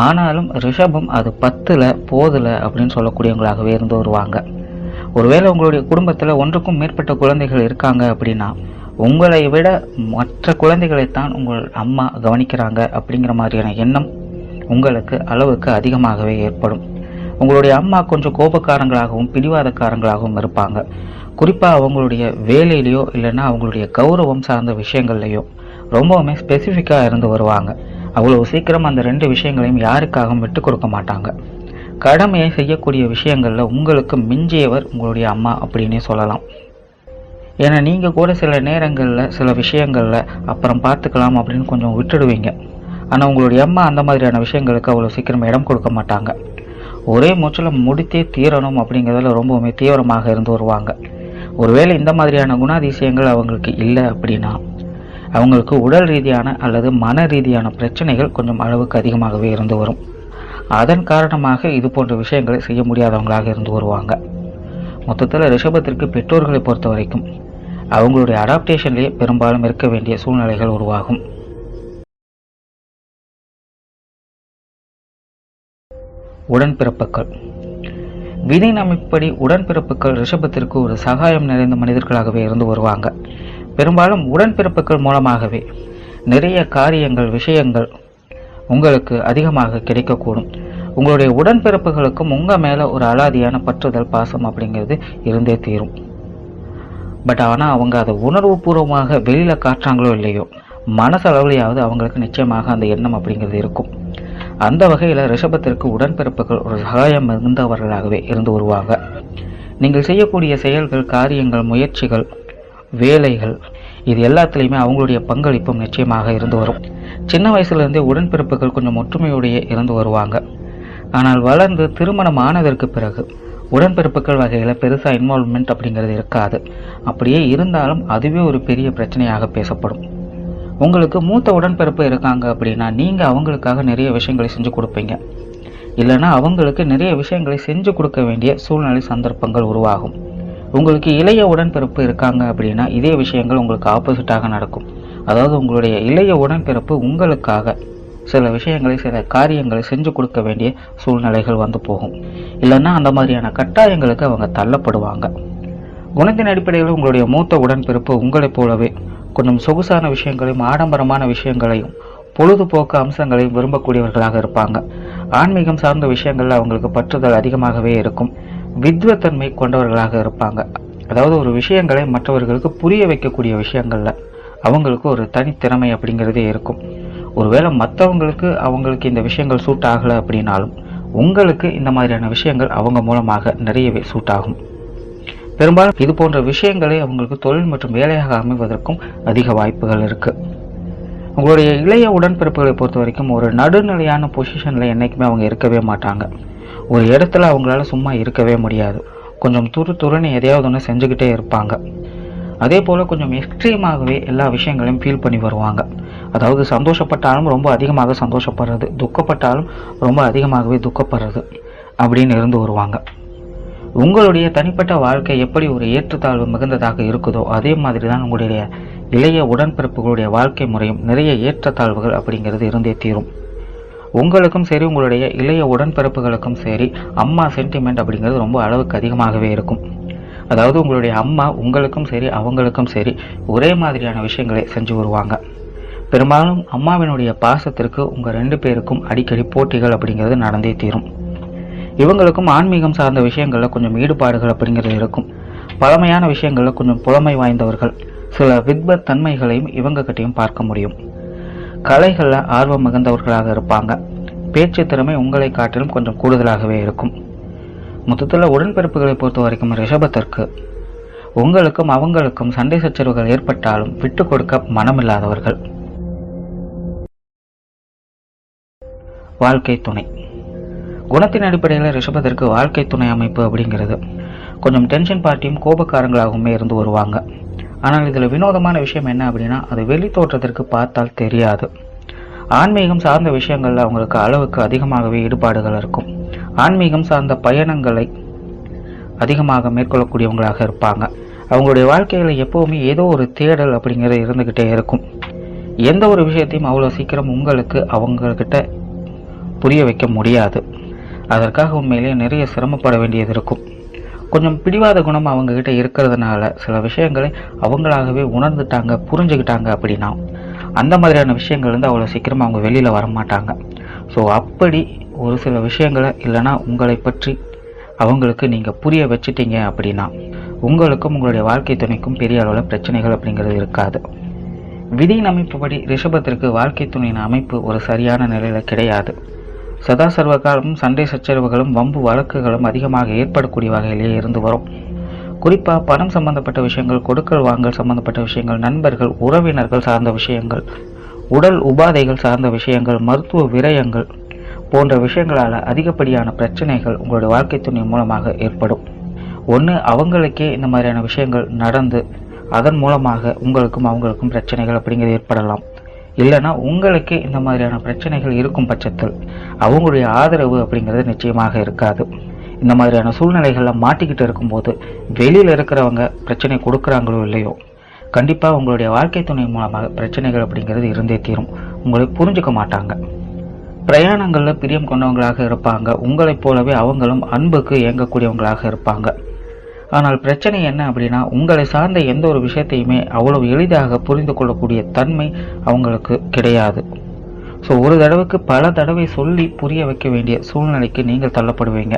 A: ஆனாலும் ரிஷபம் அது 10ல் போதில் அப்படின்னு சொல்லக்கூடியவங்களாகவே இருந்து வருவாங்க. ஒருவேளை உங்களுடைய குடும்பத்தில் ஒன்றுக்கும் மேற்பட்ட குழந்தைகள் இருக்காங்க அப்படின்னா, உங்களை விட மற்ற குழந்தைகளைத்தான் உங்கள் அம்மா கவனிக்கிறாங்க அப்படிங்கிற மாதிரியான எண்ணம் உங்களுக்கு அளவுக்கு அதிகமாகவே ஏற்படும். உங்களுடைய அம்மா கொஞ்சம் கோபக்காரங்களாகவும் பிடிவாதக்காரங்களாகவும் இருப்பாங்க. குறிப்பாக அவங்களுடைய வேலையிலையோ இல்லைன்னா அவங்களுடைய கௌரவம் சார்ந்த விஷயங்கள்லையோ ரொம்பவுமே ஸ்பெசிஃபிக்காக இருந்து வருவாங்க. அவ்வளவு சீக்கிரம் அந்த 2 விஷயங்களையும் யாருக்காகவும் விட்டு கொடுக்க மாட்டாங்க. கடமையை செய்யக்கூடிய விஷயங்களில் உங்களுக்கு மிஞ்சியவர் உங்களுடைய அம்மா அப்படின்னே சொல்லலாம். ஏன்னா நீங்கள் கூட சில நேரங்களில் சில விஷயங்களில் அப்புறம் பார்த்துக்கலாம் அப்படின்னு கொஞ்சம் விட்டுடுவீங்க. ஆனால் உங்களுடைய அம்மா அந்த மாதிரியான விஷயங்களுக்கு அவ்வளோ சீக்கிரம் இடம் கொடுக்க மாட்டாங்க. ஒரே மூச்சில் முடித்தே தீரணும் அப்படிங்கிறதுல ரொம்பவுமே தீவிரமாக இருந்து வருவாங்க. ஒருவேளை இந்த மாதிரியான குணாதிசயங்கள் அவங்களுக்கு இல்லை அப்படின்னா, அவங்களுக்கு உடல் ரீதியான அல்லது மன ரீதியான பிரச்சனைகள் கொஞ்சம் அளவுக்கு அதிகமாகவே இருந்து வரும். அதன் காரணமாக இது போன்ற விஷயங்களை செய்ய முடியாதவங்களாக இருந்து வருவாங்க. மொத்தத்தில் ரிஷபத்திற்கு பெற்றோர்களை பொறுத்த வரைக்கும் அவங்களுடைய அடாப்டேஷன்லேயே பெரும்பாலும் இருக்க வேண்டிய சூழ்நிலைகள் உருவாகும். உடன்பிறப்புகள். விதி அமைப்படி உடன்பிறப்புகள் ரிஷபத்திற்கு ஒரு சகாயம் நிறைந்த மனிதர்களாகவே இருந்து வருவாங்க. பெரும்பாலும் உடன்பிறப்புகள் மூலமாகவே நிறைய காரியங்கள் விஷயங்கள் உங்களுக்கு அதிகமாக கிடைக்கக்கூடும். உங்களுடைய உடன்பிறப்புகளுக்கும் உங்கள் மேலே ஒரு அலாதியான பற்றுதல் பாசம் அப்படிங்கிறது இருந்தே தீரும். பட் ஆனால் அவங்க அதை உணர்வுபூர்வமாக வெளியில் காட்டுறாங்களோ இல்லையோ, மனசளவுலையாவது அவங்களுக்கு நிச்சயமாக அந்த எண்ணம் அப்படிங்கிறது இருக்கும். அந்த வகையில் ரிஷபத்திற்கு உடன்பிறப்புகள் ஒரு சகாயம் இருந்தவர்களாகவே இருந்து வருவாங்க. நீங்கள் செய்யக்கூடிய செயல்கள், காரியங்கள், முயற்சிகள், வேலைகள் இது எல்லாத்துலேயுமே அவங்களுடைய பங்களிப்பும் நிச்சயமாக இருந்து வரும். சின்ன வயசுலேருந்தே உடன்பிறப்புகள் கொஞ்சம் ஒற்றுமையோடையே இருந்து வருவாங்க. ஆனால் வளர்ந்து திருமணம் ஆனதற்கு பிறகு உடன்பிறப்புகள் வகையில் பெருசாக இன்வால்வ்மெண்ட் அப்படிங்கிறது இருக்காது. அப்படியே இருந்தாலும் அதுவே ஒரு பெரிய பிரச்சனையாக பேசப்படும். உங்களுக்கு மூத்த உடன்பிறப்பு இருக்காங்க அப்படின்னா நீங்கள் அவங்களுக்காக நிறைய விஷயங்களை செஞ்சு கொடுப்பீங்க. இல்லைன்னா அவங்களுக்கு நிறைய விஷயங்களை செஞ்சு கொடுக்க வேண்டிய சூழ்நிலை சந்தர்ப்பங்கள் உருவாகும். உங்களுக்கு இளைய உடன்பிறப்பு இருக்காங்க அப்படின்னா இதே விஷயங்கள் உங்களுக்கு ஆப்போசிட்டாக நடக்கும். அதாவது உங்களுடைய இளைய உடன்பிறப்பு உங்களுக்காக சில விஷயங்களை சில காரியங்களை செஞ்சு கொடுக்க வேண்டிய சூழ்நிலைகள் வந்து போகும். இல்லைன்னா அந்த மாதிரியான கட்டாயங்களுக்கு அவங்க தள்ளப்படுவாங்க. குணத்தின் அடிப்படையில் உங்களுடைய மூத்த உடன்பிறப்பு உங்களைப் போலவே கொஞ்சம் சொகுசான விஷயங்களையும் ஆடம்பரமான விஷயங்களையும் பொழுதுபோக்கு அம்சங்களையும் விரும்பக்கூடியவர்களாக இருப்பாங்க. ஆன்மீகம் சார்ந்த விஷயங்களில் அவங்களுக்கு பற்றுதல் அதிகமாகவே இருக்கும். வித்வத்தன்மை கொண்டவர்களாக இருப்பாங்க. அதாவது ஒரு விஷயங்களை மற்றவர்களுக்கு புரிய வைக்கக்கூடிய விஷயங்களில் அவங்களுக்கு ஒரு தனித்திறமை அப்படிங்கிறதே இருக்கும். ஒருவேளை மற்றவங்களுக்கு அவங்களுக்கு இந்த விஷயங்கள் சூட் ஆகலை அப்படின்னாலும் உங்களுக்கு இந்த மாதிரியான விஷயங்கள் அவங்க மூலமாக நிறையவே சூட் ஆகும். பெரும்பாலும் இது போன்ற விஷயங்களை அவங்களுக்கு தொழில் மற்றும் வேலையாக அமைவதற்கும் அதிக வாய்ப்புகள் இருக்குது. உங்களுடைய இளைய உடன்பிறப்புகளை பொறுத்த வரைக்கும் ஒரு நடுநிலையான பொசிஷனில் என்றைக்குமே அவங்க இருக்கவே மாட்டாங்க. ஒரு இடத்துல அவங்களால சும்மா இருக்கவே முடியாது. கொஞ்சம் துருன்னு எதையாவது ஒன்று செஞ்சுக்கிட்டே இருப்பாங்க. அதே போல் கொஞ்சம் எக்ஸ்ட்ரீமாகவே எல்லா விஷயங்களையும் ஃபீல் பண்ணி வருவாங்க. அதாவது சந்தோஷப்பட்டாலும் ரொம்ப அதிகமாக சந்தோஷப்படுறது, துக்கப்பட்டாலும் ரொம்ப அதிகமாகவே துக்கப்படுறது அப்படின்னு இருந்து வருவாங்க. உங்களுடைய தனிப்பட்ட வாழ்க்கை எப்படி ஒரு ஏற்றத்தாழ்வு மிகுந்ததாக இருக்குதோ அதே மாதிரி தான் உங்களுடைய இளைய உடன்பிறப்புகளுடைய வாழ்க்கை முறையும் நிறைய ஏற்றத்தாழ்வுகள் அப்படிங்கிறது இருந்தே தீரும். உங்களுக்கும் சரி உங்களுடைய இளைய உடன்பிறப்புகளுக்கும் சரி அம்மா சென்டிமெண்ட் அப்படிங்கிறது ரொம்ப அளவுக்கு அதிகமாகவே இருக்கும். அதாவது உங்களுடைய அம்மா உங்களுக்கும் சரி அவங்களுக்கும் சரி ஒரே மாதிரியான விஷயங்களை செஞ்சு வருவாங்க. பெரும்பாலும் அம்மாவினுடைய பாசத்திற்கு உங்கள் 2 பேருக்கும் அடிக்கடி போட்டிகள் அப்படிங்கிறது நடந்தே தீரும். இவங்களுக்கும் ஆன்மீகம் சார்ந்த விஷயங்களில் கொஞ்சம் ஈடுபாடுகள் அப்படிங்கிறது இருக்கும். பழமையான விஷயங்களில் கொஞ்சம் புலமை வாய்ந்தவர்கள். சில வித்வத் தன்மைகளையும் இவங்க கிட்டையும் பார்க்க முடியும். கலைகளில் ஆர்வம் மிகுந்தவர்களாக இருப்பாங்க. பேச்சு திறமை உங்களை காட்டிலும் கொஞ்சம் கூடுதலாகவே இருக்கும். மொத்தத்தில் உடன்பிறப்புகளை பொறுத்த வரைக்கும் ரிஷபத்திற்கு உங்களுக்கும் அவங்களுக்கும் சண்டை சச்சரவுகள் ஏற்பட்டாலும் விட்டு கொடுக்க மனமில்லாதவர்கள். வாழ்க்கை துணை. குணத்தின் அடிப்படையில் ரிஷபத்திற்கு வாழ்க்கை துணை அமைப்பு அப்படிங்கிறது கொஞ்சம் டென்ஷன் பார்ட்டியும் கோபக்காரங்களாகவுமே இருந்து வருவாங்க. ஆனால் இதில் வினோதமான விஷயம் என்ன அப்படின்னா, அது வெளி தோற்றத்திற்கு பார்த்தால் தெரியாது. ஆன்மீகம் சார்ந்த விஷயங்களில் அவங்களுக்கு அளவுக்கு அதிகமாகவே ஈடுபாடுகள் இருக்கும். ஆன்மீகம் சார்ந்த பயணங்களை அதிகமாக மேற்கொள்ளக்கூடியவங்களாக இருப்பாங்க. அவங்களுடைய வாழ்க்கையில் எப்போவுமே ஏதோ ஒரு தேடல் அப்படிங்கிறது இருந்துக்கிட்டே இருக்கும். எந்த ஒரு விஷயத்தையும் அவ்வளோ சீக்கிரம் அவங்கக்கிட்ட புரிய வைக்க முடியாது. அதற்காக உண்மையிலேயே நிறைய சிரமப்பட வேண்டியது இருக்கும். கொஞ்சம் பிடிவாத குணம் அவங்கக்கிட்ட இருக்கிறதுனால சில விஷயங்களை அவங்களாகவே உணர்ந்துட்டாங்க, புரிஞ்சுக்கிட்டாங்க அப்படின்னா அந்த மாதிரியான விஷயங்கள்லேருந்து அவ்வளோ சீக்கிரமாக அவங்க வெளியில் வரமாட்டாங்க. ஸோ அப்படி ஒரு சில விஷயங்களை இல்லைனா உங்களை பற்றி அவங்களுக்கு நீங்கள் புரிய வச்சிட்டீங்க அப்படின்னா உங்களுக்கும் உங்களுடைய வாழ்க்கை துணைக்கும் பெரிய அளவில் பிரச்சனைகள் அப்படிங்கிறது இருக்காது. விதியின் அமைப்புப்படி ரிஷபத்திற்கு வாழ்க்கை துணையின் அமைப்பு ஒரு சரியான நிலையில் கிடையாது. சதா சர்வ காலமும் சண்டை சச்சரவுகளும் வம்பு வழக்குகளும் அதிகமாக ஏற்படக்கூடிய வகையிலேயே இருந்து வரும். குறிப்பாக பணம் சம்பந்தப்பட்ட விஷயங்கள், கொடுக்கல் வாங்கல் சம்பந்தப்பட்ட விஷயங்கள், நண்பர்கள், உறவினர்கள் சார்ந்த விஷயங்கள், உடல் உபாதைகள் சார்ந்த விஷயங்கள், மருத்துவ விரயங்கள் போன்ற விஷயங்களால் அதிகப்படியான பிரச்சனைகள் உங்களுடைய வாழ்க்கை துணை மூலமாக ஏற்படும். ஒன்று அவங்களுக்கே இந்த மாதிரியான விஷயங்கள் நடந்து அதன் மூலமாக உங்களுக்கும் அவங்களுக்கும் பிரச்சனைகள் அப்படிங்கிறது ஏற்படலாம். இல்லைனா உங்களுக்கே இந்த மாதிரியான பிரச்சனைகள் இருக்கும் பட்சத்தில் அவங்களுடைய ஆதரவு அப்படிங்கிறது நிச்சயமாக இருக்காது. இந்த மாதிரியான சூழ்நிலைகளில் மாட்டிக்கிட்டு இருக்கும்போது வெளியில் இருக்கிறவங்க பிரச்சனை கொடுக்குறாங்களோ இல்லையோ, கண்டிப்பாக உங்களுடைய வாழ்க்கை துணை மூலமாக பிரச்சனைகள் அப்படிங்கிறது இருந்தே தீரும். உங்களை புரிஞ்சுக்க மாட்டாங்க. பிரயாணங்களில் பிரியம் கொண்டவங்களாக இருப்பாங்க. உங்களைப் போலவே அவங்களும் அன்புக்கு இயங்கக்கூடியவங்களாக இருப்பாங்க. ஆனால் பிரச்சனை என்ன அப்படின்னா, உங்களை சார்ந்த எந்த ஒரு விஷயத்தையுமே அவ்வளவு எளிதாக புரிந்து கொள்ளக்கூடிய தன்மை அவங்களுக்கு கிடையாது. ஸோ ஒரு தடவைக்கு பல தடவை சொல்லி புரிய வைக்க வேண்டிய சூழ்நிலைக்கு நீங்கள் தள்ளப்படுவீங்க.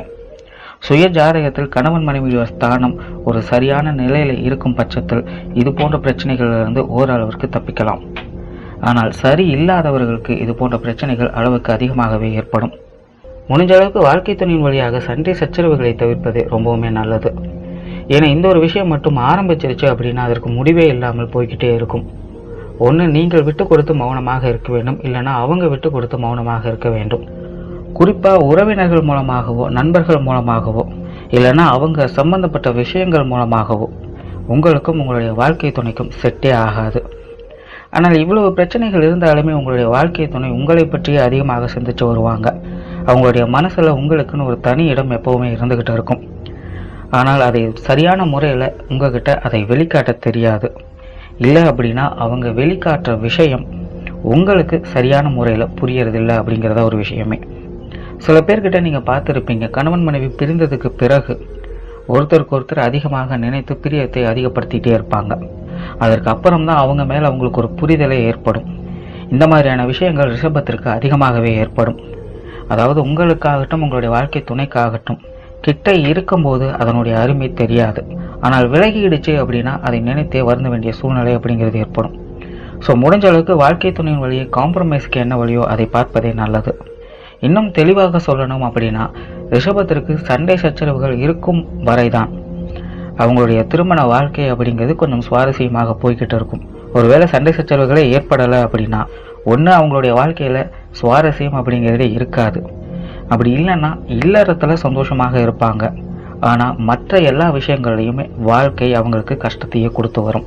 A: சுய ஜாதகத்தில் கணவன் மனைவி ஸ்தானம் ஒரு சரியான நிலையில் இருக்கும் பட்சத்தில் இது போன்ற பிரச்சனைகளிலிருந்து ஓரளவிற்கு தப்பிக்கலாம். ஆனால் சரி இல்லாதவர்களுக்கு இது போன்ற பிரச்சனைகள் அளவுக்கு அதிகமாகவே ஏற்படும். முடிஞ்ச அளவுக்கு வாழ்க்கை துணையின் வழியாக சண்டை சச்சரவுகளை தவிர்ப்பது ரொம்பவுமே நல்லது. ஏன்னா இந்த ஒரு விஷயம் மட்டும் ஆரம்பிச்சிருச்சு அப்படின்னா அதற்கு முடிவே இல்லாமல் போய்கிட்டே இருக்கும். ஒன்று நீங்கள் விட்டு கொடுத்து மௌனமாக இருக்க வேண்டும், இல்லைனா அவங்க விட்டு கொடுத்து மௌனமாக இருக்க வேண்டும். குறிப்பாக உறவினர்கள் மூலமாகவோ, நண்பர்கள் மூலமாகவோ, இல்லைனா அவங்க சம்பந்தப்பட்ட விஷயங்கள் மூலமாகவோ உங்களுக்கும் உங்களுடைய வாழ்க்கை துணைக்கும் செட்டே ஆகாது. ஆனால் இவ்வளவு பிரச்சனைகள் இருந்தாலுமே உங்களுடைய வாழ்க்கை துணை உங்களை பற்றியே அதிகமாக சிந்திச்சு வருவாங்க. அவங்களுடைய மனசில் உங்களுக்குன்னு ஒரு தனி இடம் எப்போவுமே இருந்துக்கிட்டு இருக்கும். ஆனால் அதை சரியான முறையில் உங்ககிட்ட அதை வெளிக்காட்ட தெரியாது. இல்லை அப்படின்னா அவங்க வெளிக்காட்டுற விஷயம் உங்களுக்கு சரியான முறையில் புரியறதில்லை அப்படிங்கிறத ஒரு விஷயமே. சில பேர்கிட்ட நீங்கள் பார்த்துருப்பீங்க, கணவன் மனைவி பிரிந்ததுக்கு பிறகு ஒருத்தருக்கு ஒருத்தர் அதிகமாக நினைத்து பிரியத்தை அதிகப்படுத்திகிட்டே இருப்பாங்க. அதற்கு அப்புறம்தான் அவங்க மேலே அவங்களுக்கு ஒரு புரிதலே ஏற்படும். இந்த மாதிரியான விஷயங்கள் ரிஷபத்திற்கு அதிகமாகவே ஏற்படும். அதாவது உங்களுக்காகட்டும் உங்களுடைய வாழ்க்கை துணைக்காகட்டும் கிட்ட இருக்கும்போது அதனுடைய அருமை தெரியாது. ஆனால் விலகிடுச்சு அப்படின்னா அதை நினைத்தே வருந்த வேண்டிய சூழ்நிலை அப்படிங்கிறது ஏற்படும். ஸோ முடிஞ்ச அளவுக்கு வாழ்க்கை துணையின் வழியை காம்ப்ரமைஸ்க்கு என்ன வழியோ அதை பார்ப்பதே நல்லது. இன்னும் தெளிவாக சொல்லணும் அப்படின்னா, ரிஷபத்திற்கு சண்டை சச்சரவுகள் இருக்கும் வரைதான் அவங்களுடைய திருமண வாழ்க்கை அப்படிங்கிறது கொஞ்சம் சுவாரஸ்யமாக போய்கிட்டு இருக்கும். ஒருவேளை சண்டை சச்சரவுகளே ஏற்படலை அப்படின்னா ஒன்று அவங்களுடைய வாழ்க்கையில் சுவாரஸ்யம் அப்படிங்கிறதே இருக்காது. அப்படி இல்லைன்னா இல்லறத்தில் சந்தோஷமாக இருப்பாங்க. ஆனால் மற்ற எல்லா விஷயங்கள்லையுமே வாழ்க்கை அவங்களுக்கு கஷ்டத்தையே கொடுத்து வரும்.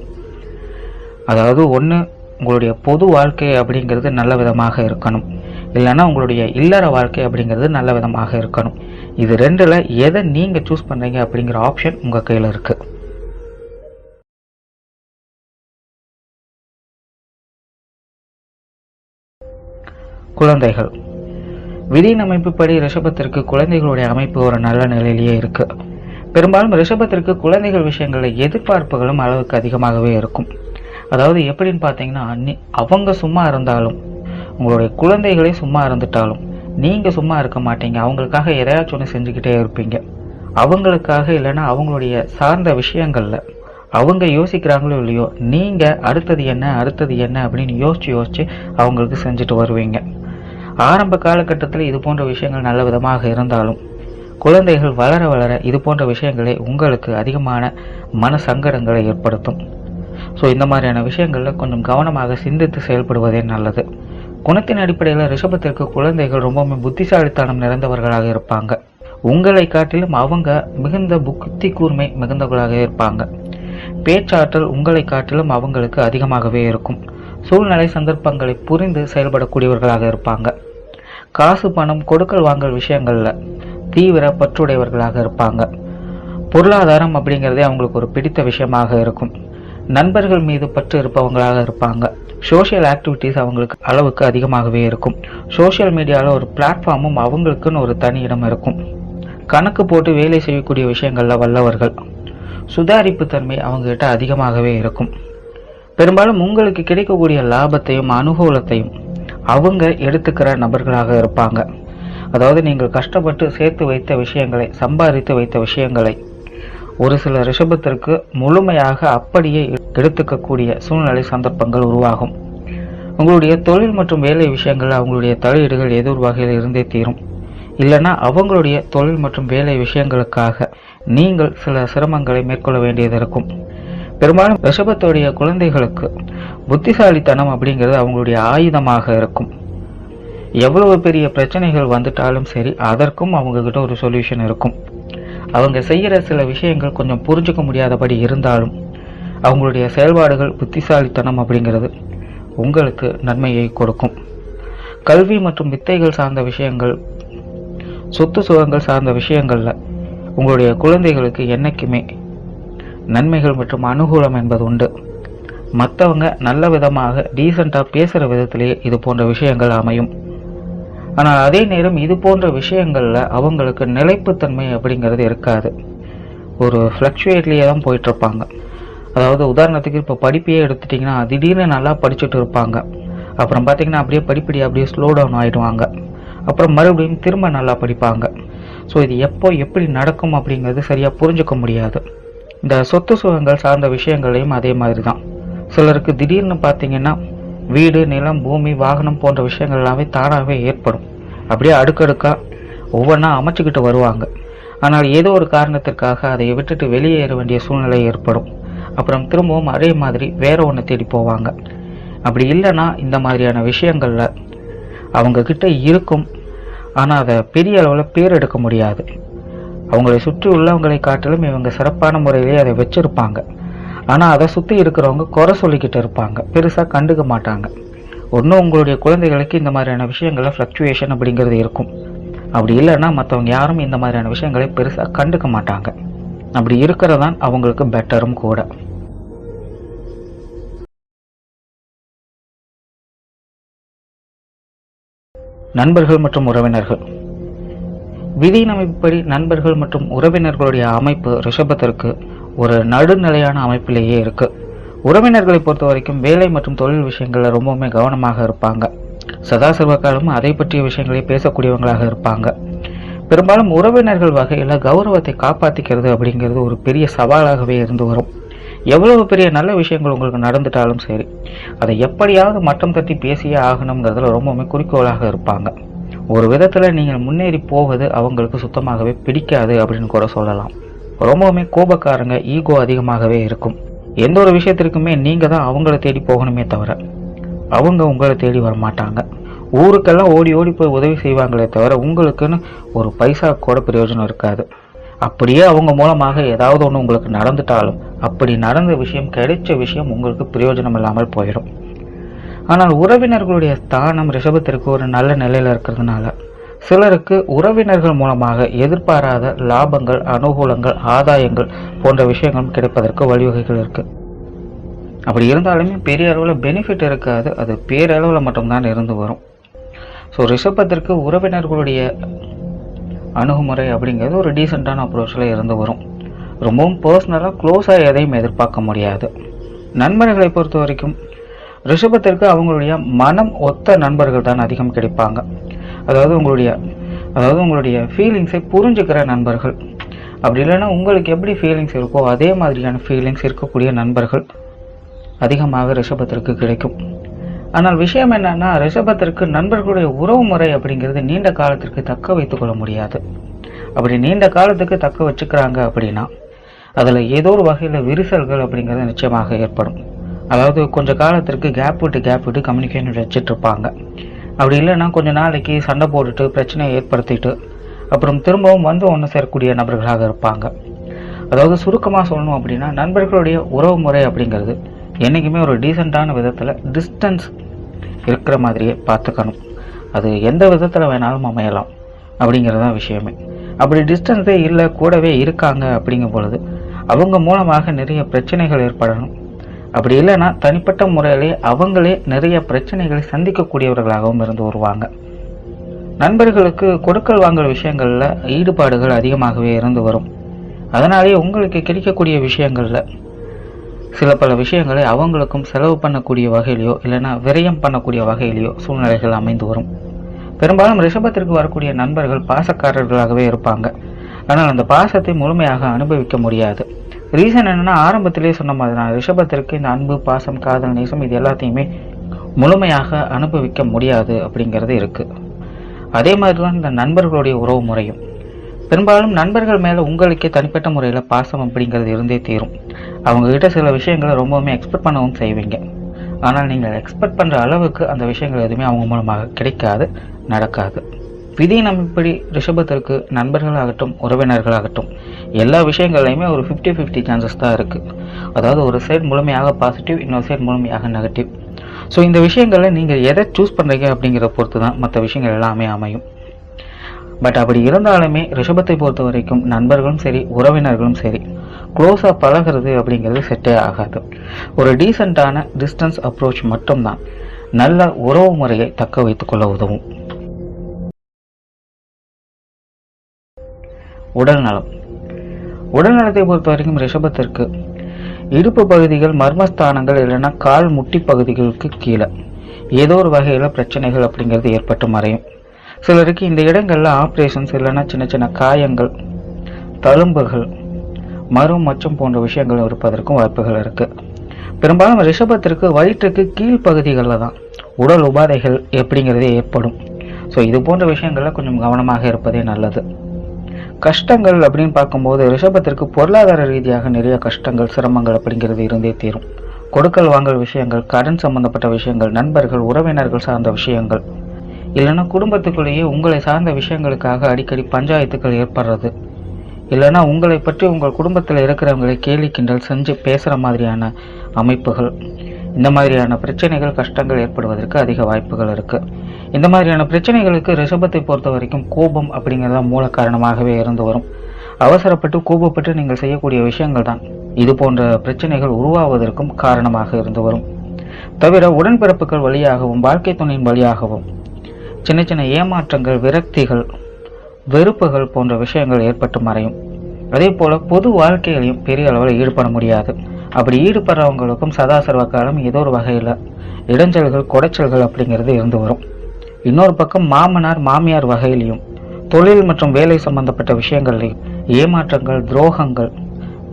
A: அதாவது ஒன்று உங்களுடைய பொது வாழ்க்கை அப்படிங்கிறது நல்ல விதமாக இருக்கணும், இல்லைன்னா உங்களுடைய இல்லற வாழ்க்கை அப்படிங்கிறது நல்ல விதமாக இருக்கணும். இது ரெண்டில் எதை நீங்கள் சூஸ் பண்ணுறீங்க அப்படிங்கிற ஆப்ஷன் உங்கள் கையில் இருக்குது. குழந்தைகள். விதியின் அமைப்புப்படி ரிஷபத்திற்கு குழந்தைகளுடைய அமைப்பு ஒரு நல்ல நிலையிலேயே இருக்கு. பெரும்பாலும் ரிஷபத்திற்கு குழந்தைகள் விஷயங்களில் எதிர்பார்ப்புகளும் அளவுக்கு அதிகமாகவே இருக்கும். அதாவது எப்படின்னு பார்த்தீங்கன்னா, அவங்க சும்மா இருந்தாலும் உங்களுடைய குழந்தைகளே சும்மா இருந்துட்டாலும் நீங்கள் சும்மா இருக்க மாட்டீங்க. அவங்களுக்காக எதையாச்சும் ஒன்று செஞ்சுக்கிட்டே இருப்பீங்க. அவங்களுக்காக இல்லைன்னா அவங்களுடைய சார்ந்த விஷயங்களில் அவங்க யோசிக்கிறாங்களோ இல்லையோ, நீங்கள் அடுத்தது என்ன அப்படின்னு யோசிச்சு அவங்களுக்கு செஞ்சுட்டு வருவீங்க. ஆரம்ப காலகட்டத்தில் இது போன்ற விஷயங்கள் நல்ல விதமாக இருந்தாலும் குழந்தைகள் வளர வளர இது போன்ற விஷயங்களே உங்களுக்கு அதிகமான மன சங்கடங்களை ஏற்படுத்தும். ஸோ இந்த மாதிரியான விஷயங்களில் கொஞ்சம் கவனமாக சிந்தித்து செயல்படுவதே நல்லது. குணத்தின் அடிப்படையில் ரிஷபத்திற்கு குழந்தைகள் ரொம்பவுமே புத்திசாலித்தனம் நிறைந்தவர்களாக இருப்பாங்க. உங்களை காட்டிலும் அவங்க மிகுந்த புத்தி கூர்மை மிகுந்தவர்களாக இருப்பாங்க. பேச்சாற்றல் உங்களை காட்டிலும் அவங்களுக்கு அதிகமாகவே இருக்கும். சூழ்நிலை சந்தர்ப்பங்களை புரிந்து செயல்படக்கூடியவர்களாக இருப்பாங்க. காசு பணம் கொடுக்கல் வாங்கல் விஷயங்கள்ல தீவிர பற்றுடையவர்களாக இருப்பாங்க. பொருளாதாரம் அப்படிங்கிறதே அவங்களுக்கு ஒரு பிடித்த விஷயமாக இருக்கும். நண்பர்கள் மீது பற்று இருப்பவங்களாக இருப்பாங்க. சோஷியல் ஆக்டிவிட்டிஸ் அவங்களுக்கு அளவுக்கு அதிகமாகவே இருக்கும். சோஷியல் மீடியாவில் ஒரு பிளாட்ஃபார்மும் அவங்களுக்குன்னு ஒரு தனி இடம் இருக்கும். கணக்கு போட்டு வேலை செய்யக்கூடிய விஷயங்கள்ல வல்லவர்கள். சுதாரிப்பு தன்மை அவங்ககிட்ட அதிகமாகவே இருக்கும். பெரும்பாலும் உங்களுக்கு கிடைக்கக்கூடிய லாபத்தையும் அனுகூலத்தையும் அவங்க எடுத்துக்கிற நபர்களாக இருப்பாங்க. அதாவது நீங்கள் கஷ்டப்பட்டு சேர்த்து வைத்த விஷயங்களை, சம்பாதித்து வைத்த விஷயங்களை ஒரு சில ரிஷபத்திற்கு முழுமையாக அப்படியே எடுத்துக்கக்கூடிய சூழ்நிலை சந்தர்ப்பங்கள் உருவாகும். உங்களுடைய தொழில் மற்றும் வேலை விஷயங்கள் அவங்களுடைய தலையீடுகள் ஏதோ ஒரு வகையில் இருந்தே தீரும். இல்லைன்னா அவங்களுடைய தொழில் மற்றும் வேலை விஷயங்களுக்காக நீங்கள் சில சிரமங்களை மேற்கொள்ள வேண்டியது இருக்கும். பெரும்பாலும் ரிஷபத்துடைய குழந்தைகளுக்கு புத்திசாலித்தனம் அப்படிங்கிறது அவங்களுடைய ஆயுதமாக இருக்கும். எவ்வளவு பெரிய பிரச்சனைகள் வந்துட்டாலும் சரி, அதற்கும் அவங்கக்கிட்ட ஒரு சொல்யூஷன் இருக்கும். அவங்க செய்கிற சில விஷயங்கள் கொஞ்சம் புரிஞ்சுக்க முடியாதபடி இருந்தாலும் அவங்களுடைய செயல்பாடுகள், புத்திசாலித்தனம் அப்படிங்கிறது உங்களுக்கு நன்மையை கொடுக்கும். கல்வி மற்றும் வித்தைகள் சார்ந்த விஷயங்கள், சொத்து சுகங்கள் சார்ந்த விஷயங்கள்ல உங்களுடைய குழந்தைகளுக்கு என்னைக்குமே நன்மைகள் மற்றும் அனுகூலம் என்பது உண்டு. மற்றவங்க நல்ல விதமாக டீசெண்டாக பேசுகிற விதத்திலேயே இது போன்ற விஷயங்கள் அமையும். ஆனால் அதே நேரம் இது போன்ற விஷயங்களில் அவங்களுக்கு நிலைப்புத்தன்மை அப்படிங்கிறது இருக்காது. ஒரு ஃப்ளக்சுவேட்லேயே தான் போயிட்டுருப்பாங்க. அதாவது உதாரணத்துக்கு இப்போ படிப்பையே எடுத்துட்டிங்கன்னா, திடீர்னு நல்லா படிச்சுட்டு இருப்பாங்க. அப்புறம் பார்த்திங்கன்னா அப்படியே படிப்படி அப்படியே ஸ்லோ டவுன் ஆகிடுவாங்க. அப்புறம் மறுபடியும் திரும்ப நல்லா படிப்பாங்க. ஸோ இது எப்போ எப்படி நடக்கும் அப்படிங்கிறது சரியாக புரிஞ்சுக்க முடியாது. இந்த சொத்து சுகங்கள் சார்ந்த விஷயங்களையும் அதே மாதிரி தான். சிலருக்கு திடீர்னு பார்த்திங்கன்னா வீடு, நிலம், பூமி, வாகனம் போன்ற விஷயங்கள் எல்லாமே தானாகவே ஏற்படும். அப்படியே அடுக்கடுக்காக ஒவ்வொன்றா அமைச்சுக்கிட்டு வருவாங்க. ஆனால் ஏதோ ஒரு காரணத்திற்காக அதை விட்டுட்டு வெளியேற வேண்டிய சூழ்நிலை ஏற்படும். அப்புறம் திரும்பவும் அதே மாதிரி வேற ஒன்று தேடி போவாங்க. அப்படி இல்லைன்னா இந்த மாதிரியான விஷயங்களில் அவங்கக்கிட்ட இருக்கும், ஆனால் அதை பெரிய அளவில் பேர் எடுக்க முடியாது. அவங்களை சுற்றி உள்ளவங்களை காட்டிலும் இவங்க சிறப்பான முறையிலே அதை வச்சுருப்பாங்க. ஆனால் அதை சுற்றி இருக்கிறவங்க குறை சொல்லிக்கிட்டு இருப்பாங்க, பெருசாக கண்டுக்க மாட்டாங்க. ஒன்றும் உங்களுடைய குழந்தைகளுக்கு இந்த மாதிரியான விஷயங்களில் ஃப்ளக்சுவேஷன் அப்படிங்கிறது இருக்கும். அப்படி இல்லைன்னா மற்றவங்க யாரும் இந்த மாதிரியான விஷயங்களை பெருசாக கண்டுக்க மாட்டாங்க. அப்படி இருக்கிறதான் அவங்களுக்கு பெட்டரும் கூட. நண்பர்கள் மற்றும் உறவினர்கள். விதியின் அமைப்புப்படி நண்பர்கள் மற்றும் உறவினர்களுடைய அமைப்பு ரிஷபத்திற்கு ஒரு நடுநிலையான அமைப்பிலேயே இருக்கு. உறவினர்களை பொறுத்த வரைக்கும் வேலை மற்றும் தொழில் விஷயங்களில் ரொம்பவுமே கவனமாக இருப்பாங்க. சதாசர்வ காலமும் அதை பற்றிய விஷயங்களை பேசக்கூடியவங்களாக இருப்பாங்க. பெரும்பாலும் உறவினர்கள் வகையில் கௌரவத்தை காப்பாற்றிக்கிறது அப்படிங்கிறது ஒரு பெரிய சவாலாகவே இருந்து வரும். எவ்வளவு பெரிய நல்ல விஷயங்கள் உங்களுக்கு நடந்துட்டாலும் சரி, அதை எப்படியாவது மட்டம் தட்டி பேசியே ஆகணுங்கிறதுல ரொம்பவுமே குறிக்கோளாக இருப்பாங்க. ஒரு விதத்தில் நீங்கள் முன்னேறி போவது அவங்களுக்கு சுத்தமாகவே பிடிக்காது அப்படின்னு கூட சொல்லலாம். ரொம்பவுமே கோபக்காரங்க, ஈகோ அதிகமாகவே இருக்கும். எந்த ஒரு விஷயத்திற்குமே நீங்கள் தான் அவங்கள தேடி போகணுமே தவிர அவங்க உங்களை தேடி வரமாட்டாங்க. ஊருக்கெல்லாம் ஓடி ஓடி போய் உதவி செய்வாங்களே தவிர உங்களுக்குன்னு ஒரு பைசா கூட பிரயோஜனம் இருக்காது. அப்படியே அவங்க மூலமாக ஏதாவது ஒன்று உங்களுக்கு நடந்துட்டாலும் அப்படி நடந்த விஷயம், கிடைச்ச விஷயம் உங்களுக்கு பிரயோஜனம் இல்லாமல் போயிடும். ஆனால் உறவினர்களுடைய ஸ்தானம் ரிஷபத்திற்கு ஒரு நல்ல நிலையில் இருக்கிறதுனால சிலருக்கு உறவினர்கள் மூலமாக எதிர்பாராத லாபங்கள், அனுகூலங்கள், ஆதாயங்கள் போன்ற விஷயங்களும் கிடைப்பதற்கு வழிவகைகள் இருக்கு. அப்படி இருந்தாலுமே பெரிய அளவில் பெனிஃபிட் இருக்காது, அது பேரளவில் மட்டும்தான் இருந்து வரும். ஸோ ரிஷபத்திற்கு உறவினர்களுடைய அணுகுமுறை அப்படிங்கிறது ஒரு டீசெண்டான அப்ரோச்சில் இருந்து வரும். ரொம்பவும் பர்சனலாக க்ளோஸாக எதையும் எதிர்பார்க்க முடியாது. நண்பர்களை பொறுத்த வரைக்கும் ரிஷபத்திற்கு அவங்களுடைய மனம் ஒத்த நண்பர்கள் தான் அதிகம் கிடைப்பாங்க. அதாவது உங்களுடைய ஃபீலிங்ஸை புரிஞ்சுக்கிற நண்பர்கள். அப்படி இல்லைன்னா உங்களுக்கு எப்படி ஃபீலிங்ஸ் இருக்கோ அதே மாதிரியான ஃபீலிங்ஸ் இருக்கக்கூடிய நண்பர்கள் அதிகமாக ரிஷபத்திற்கு கிடைக்கும். ஆனால் விஷயம் என்னன்னா, ரிஷபத்திற்கு நண்பர்களுடைய உறவு முறை அப்படிங்கிறது நீண்ட காலத்திற்கு தக்க வைத்துக் கொள்ள முடியாது. அப்படி நீண்ட காலத்துக்கு தக்க வச்சுக்கிறாங்க அப்படின்னா அதில் ஏதோ ஒரு வகையில் விரிசல்கள் அப்படிங்கிறது நிச்சயமாக ஏற்படும். அதாவது கொஞ்சம் காலத்திற்கு கேப் விட்டு கம்யூனிகேஷன் வச்சுட்டு இருப்பாங்க. அப்படி இல்லைன்னா கொஞ்ச நாளைக்கு சண்டை போட்டுட்டு பிரச்சனையை ஏற்படுத்திட்டு அப்புறம் திரும்பவும் வந்து ஒன்று சேரக்கூடிய நபர்களாக இருப்பாங்க. அதாவது சுருக்கமாக சொல்லணும் அப்படின்னா, நண்பர்களுடைய உறவு முறை அப்படிங்கிறது என்றைக்குமே ஒரு டீசெண்டான விதத்தில் டிஸ்டன்ஸ் இருக்கிற மாதிரியே பார்த்துக்கணும். அது எந்த விதத்தில் வேணாலும் அமையலாம் அப்படிங்கிறது தான் விஷயமே. அப்படி டிஸ்டன்ஸே இல்லை, கூடவே இருக்காங்க அப்படிங்கும் பொழுது அவங்க மூலமாக நிறைய பிரச்சனைகள் ஏற்படணும். அப்படி இல்லைன்னா தனிப்பட்ட முறையிலே அவங்களே நிறைய பிரச்சனைகளை சந்திக்கக்கூடியவர்களாகவும் இருந்து வருவாங்க. நண்பர்களுக்கு கொடுக்கல் வாங்கல் விஷயங்களில் ஈடுபாடுகள் அதிகமாகவே இருந்து வரும். அதனாலேயே உங்களுக்கு கிடைக்கக்கூடிய விஷயங்களில் சில பல விஷயங்களை அவங்களுக்கும் செலவு பண்ணக்கூடிய வகையிலையோ இல்லைன்னா விரயம் பண்ணக்கூடிய வகையிலையோ சூழ்நிலைகள் அமைந்து வரும். பெரும்பாலும் ரிஷபத்திற்கு வரக்கூடிய நண்பர்கள் பாசக்காரர்களாகவே இருப்பாங்க. ஆனால் அந்த பாசத்தை முழுமையாக அனுபவிக்க முடியாது. ரீசன் என்னன்னா, ஆரம்பத்திலே சொன்ன மாதிரி தான், ரிஷபத்திற்கு இந்த அன்பு, பாசம், காதல், நேசம் இது எல்லாத்தையுமே முழுமையாக அனுபவிக்க முடியாது அப்படிங்கிறது இருக்கு. அதே மாதிரி தான் இந்த நண்பர்களுடைய உறவு முறையும். பெரும்பாலும் நண்பர்கள் மேலே உங்களுக்கே தனிப்பட்ட முறையில் பாசம் அப்படிங்கிறது இருந்தே தீரும். அவங்கக்கிட்ட சில விஷயங்களை ரொம்பவுமே எக்ஸ்பெக்ட் பண்ணவும் செய்வீங்க. ஆனால் நீங்கள் எக்ஸ்பெக்ட் பண்ணுற அளவுக்கு அந்த விஷயங்கள் எதுவுமே அவங்க மூலமாக கிடைக்காது, நடக்காது. விதி நம்மப்படி ரிஷபத்திற்கு நண்பர்களாகட்டும் உறவினர்களாகட்டும் எல்லா விஷயங்கள்லையுமே ஒரு 50-50 சான்சஸ் தான் இருக்குது. அதாவது ஒரு சைடு முழுமையாக பாசிட்டிவ், இன்னொரு சைடு முழுமையாக நெகட்டிவ். ஸோ இந்த விஷயங்களில் நீங்கள் எதை சூஸ் பண்ணுறீங்க அப்படிங்கிறத பொறுத்து தான் மற்ற விஷயங்கள் எல்லாமே அமையும். பட் அப்படி இருந்தாலுமே ரிஷபத்தை பொறுத்த வரைக்கும் நண்பர்களும் சரி உறவினர்களும் சரி க்ளோஸாக பழகிறது அப்படிங்கிறது செட்டே ஆகாது. ஒரு டீசெண்டான டிஸ்டன்ஸ் அப்ரோச் மட்டும்தான் நல்ல உறவு முறையை தக்க வைத்துக் கொள்ள உதவும். உடல் நலம். உடல் நலத்தை பொறுத்த வரைக்கும் ரிஷபத்திற்கு இடுப்பு பகுதிகள், மர்மஸ்தானங்கள் இல்லைன்னா கால் முட்டி பகுதிகளுக்கு கீழே ஏதோ ஒரு வகையில் பிரச்சனைகள் அப்படிங்கிறது ஏற்பட்டு மறையும். சிலருக்கு இந்த இடங்களில் ஆப்ரேஷன்ஸ் இல்லைன்னா சின்ன சின்ன காயங்கள், தழும்புகள், மரும் மச்சம் போன்ற விஷயங்கள் இருப்பதற்கும் வாய்ப்புகள் இருக்குது. பெரும்பாலும் ரிஷபத்திற்கு வயிற்றுக்கு கீழ்ப்பகுதிகளில் தான் உடல் உபாதைகள் எப்படிங்கிறதே ஏற்படும். ஸோ இது போன்ற விஷயங்களில் கொஞ்சம் கவனமாக இருப்பதே நல்லது. கஷ்டங்கள் அப்படின்னு பார்க்கும்போது ரிஷபத்திற்கு பொருளாதார ரீதியாக நிறைய கஷ்டங்கள், சிரமங்கள் அப்படிங்கிறது இருந்தே தீரும். கொடுக்கல் வாங்கல் விஷயங்கள், கடன் சம்பந்தப்பட்ட விஷயங்கள், நண்பர்கள் உறவினர்கள் சார்ந்த விஷயங்கள் இல்லைன்னா குடும்பத்துக்குள்ளேயே உங்களை சார்ந்த விஷயங்களுக்காக அடிக்கடி பஞ்சாயத்துக்கள் ஏற்படுறது, இல்லைன்னா உங்களை பற்றி உங்கள் குடும்பத்தில் இருக்கிறவங்களை கேலி கிண்டல் செஞ்சு பேசுகிற மாதிரியான அமைப்புகள், இந்த மாதிரியான பிரச்சனைகள், கஷ்டங்கள் ஏற்படுவதற்கு அதிக வாய்ப்புகள் இருக்குது. இந்த மாதிரியான பிரச்சனைகளுக்கு ரிஷபத்தை பொறுத்த வரைக்கும் கோபம் அப்படிங்கிறத மூல காரணமாகவே இருந்து வரும். அவசரப்பட்டு கோபப்பட்டு நீங்கள் செய்யக்கூடிய விஷயங்கள் தான் இது போன்ற பிரச்சனைகள் உருவாவதற்கும் காரணமாக இருந்து வரும். தவிர உடன்பிறப்புகள் வழியாகவும் வாழ்க்கை துணையின் வழியாகவும் சின்ன சின்ன ஏமாற்றங்கள், விரக்திகள், வெறுப்புகள் போன்ற விஷயங்கள் ஏற்பட்டு மறையும். அதே போல பொது வாழ்க்கையிலையும் பெரிய அளவில் ஈடுபட முடியாது. அப்படி ஈடுபடுறவங்களுக்கும் சதாசர்வ காலம் ஏதோ ஒரு வகையில் இடைஞ்சல்கள், குடைச்சல்கள் அப்படிங்கிறது இருந்து வரும். இன்னொரு பக்கம் மாமனார் மாமியார் வகையிலையும் தொழில் மற்றும் வேலை சம்பந்தப்பட்ட விஷயங்கள்லையும் ஏமாற்றங்கள், துரோகங்கள்,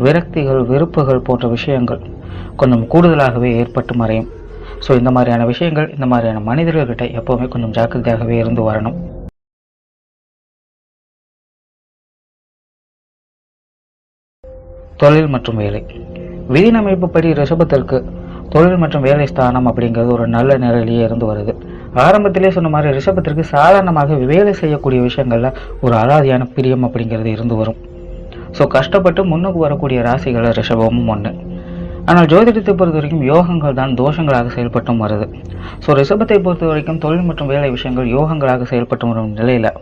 A: விரக்திகள், வெறுப்புகள் போன்ற விஷயங்கள் கொஞ்சம் கூடுதலாகவே ஏற்பட்டு மறையும். ஸோ இந்த மாதிரியான விஷயங்கள், இந்த மாதிரியான மனிதர்கள்கிட்ட எப்போவுமே கொஞ்சம் ஜாக்கிரதையாகவே இருந்து வரணும். தொழில் மற்றும் வேலை. விதி அமைப்புப்படி ரிஷபத்திற்கு தொழில் மற்றும் வேலை ஸ்தானம் அப்படிங்கிறது ஒரு நல்ல நிலையிலேயே இருந்து வருது. ஆரம்பத்திலே சொன்ன மாதிரி ரிஷபத்திற்கு சாதாரணமாக வேலை செய்யக்கூடிய விஷயங்கள்ல ஒரு அலாதியான பிரியம் அப்படிங்கிறது இருந்து வரும். ஸோ கஷ்டப்பட்டு முன்னுக்கு வரக்கூடிய ராசிகளை ரிஷபமும் ஒன்று. ஆனால் ஜோதிடத்தை பொறுத்த வரைக்கும் யோகங்கள் தான் தோஷங்களாக செயல்பட்டும் வருது. ஸோ ரிஷபத்தை பொறுத்த வரைக்கும் தொழில் மற்றும் வேலை விஷயங்கள் யோகங்களாக செயல்பட்டு வரும் நிலையில்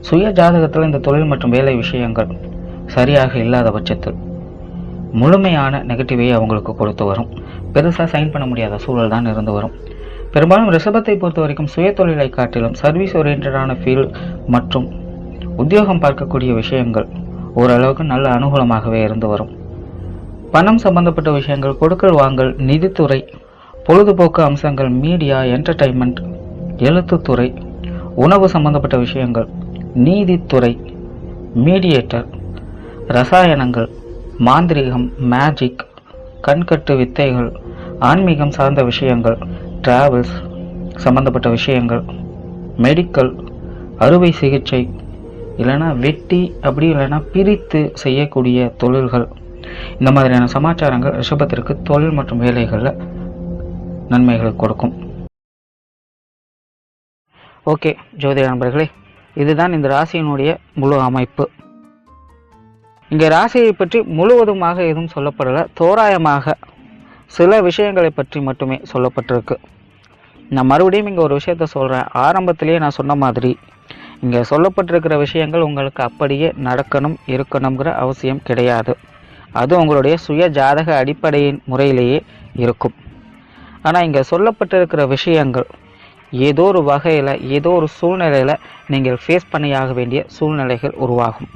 A: சுய ஜாதகத்தில் இந்த தொழில் மற்றும் வேலை விஷயங்கள் சரியாக இல்லாத பட்சத்தில் முழுமையான நெகட்டிவை அவங்களுக்கு கொடுத்து வரும். பெருசாக சைன் பண்ண முடியாத சூழல் தான் இருந்து வரும். பெரும்பாலும் ரிஷபத்தை பொறுத்த வரைக்கும் சுய தொழிலை காட்டிலும் சர்வீஸ் ஓரியன்டான ஃபீல்ட் மற்றும் உத்தியோகம் பார்க்கக்கூடிய விஷயங்கள் ஓரளவுக்கு நல்ல அனுகூலமாகவே இருந்து வரும். பணம் சம்பந்தப்பட்ட விஷயங்கள், கொடுக்கல் வாங்கல், நிதித்துறை, பொழுதுபோக்கு அம்சங்கள், மீடியா, என்டர்டைன்மெண்ட், எழுத்துத்துறை, உணவு சம்பந்தப்பட்ட விஷயங்கள், நீதித்துறை, மீடியேட்டர், ரசாயனங்கள், மாந்திரிகம், மேஜிக், கண்கட்டு வித்தைகள், ஆன்மீகம் சார்ந்த விஷயங்கள், டிராவல்ஸ் சம்பந்தப்பட்ட விஷயங்கள், மெடிக்கல், அறுவை சிகிச்சை, இல்லைன்னா வெட்டி அப்படி இல்லைன்னா பிரித்து செய்யக்கூடிய தொழில்கள், இந்த மாதிரியான சமாச்சாரங்கள் ரிஷபத்திற்கு தொழில் மற்றும் வேலைகளில் நன்மைகள் கொடுக்கும். ஓகே ஜோதிட நண்பர்களே, இதுதான் இந்த ராசியினுடைய முழு அமைப்பு. இங்கே ராசியை பற்றி முழுவதுமாக எதுவும் சொல்லப்படலை, தோராயமாக சில விஷயங்களை பற்றி மட்டுமே சொல்லப்பட்டிருக்கு. நான் மறுபடியும் இங்கே ஒரு விஷயத்த சொல்கிறேன். ஆரம்பத்திலேயே நான் சொன்ன மாதிரி இங்கே சொல்லப்பட்டிருக்கிற விஷயங்கள் உங்களுக்கு அப்படியே நடக்கணும் இருக்கணுங்கிற அவசியம் கிடையாது. அது உங்களுடைய சுய ஜாதக அடிப்படையின் முறையிலேயே இருக்கும். ஆனால் இங்கே சொல்லப்பட்டிருக்கிற விஷயங்கள் ஏதோ ஒரு வகையில் ஏதோ ஒரு சூழ்நிலையில் நீங்கள் ஃபேஸ் பண்ணியாக வேண்டிய சூழ்நிலைகள் உருவாகும்.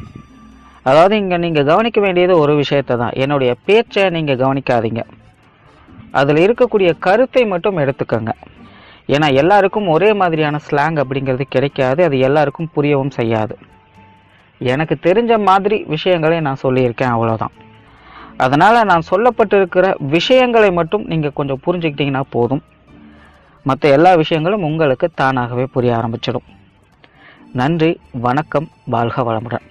A: அதாவது இங்கே நீங்கள் கவனிக்க வேண்டியது ஒரு விஷயத்தை தான், என்னுடைய பேச்சை நீங்கள் கவனிக்காதீங்க, அதில் இருக்கக்கூடிய கருத்தை மட்டும் எடுத்துக்கோங்க. ஏன்னா எல்லாருக்கும் ஒரே மாதிரியான ஸ்லாங் அப்படிங்கிறது கிடைக்காது, அது எல்லாருக்கும் புரியவும் செய்யாது. எனக்கு தெரிஞ்ச மாதிரி விஷயங்களை நான் சொல்லியிருக்கேன், அவ்வளோதான். அதனால் நான் சொல்லப்பட்டிருக்கிற விஷயங்களை மட்டும் நீங்கள் கொஞ்சம் புரிஞ்சுக்கிட்டிங்கன்னா போதும். மற்ற எல்லா விஷயங்களும் உங்களுக்கு தானாகவே புரிய ஆரம்பிச்சிடும். நன்றி, வணக்கம், வாழ்க வளமுடன்.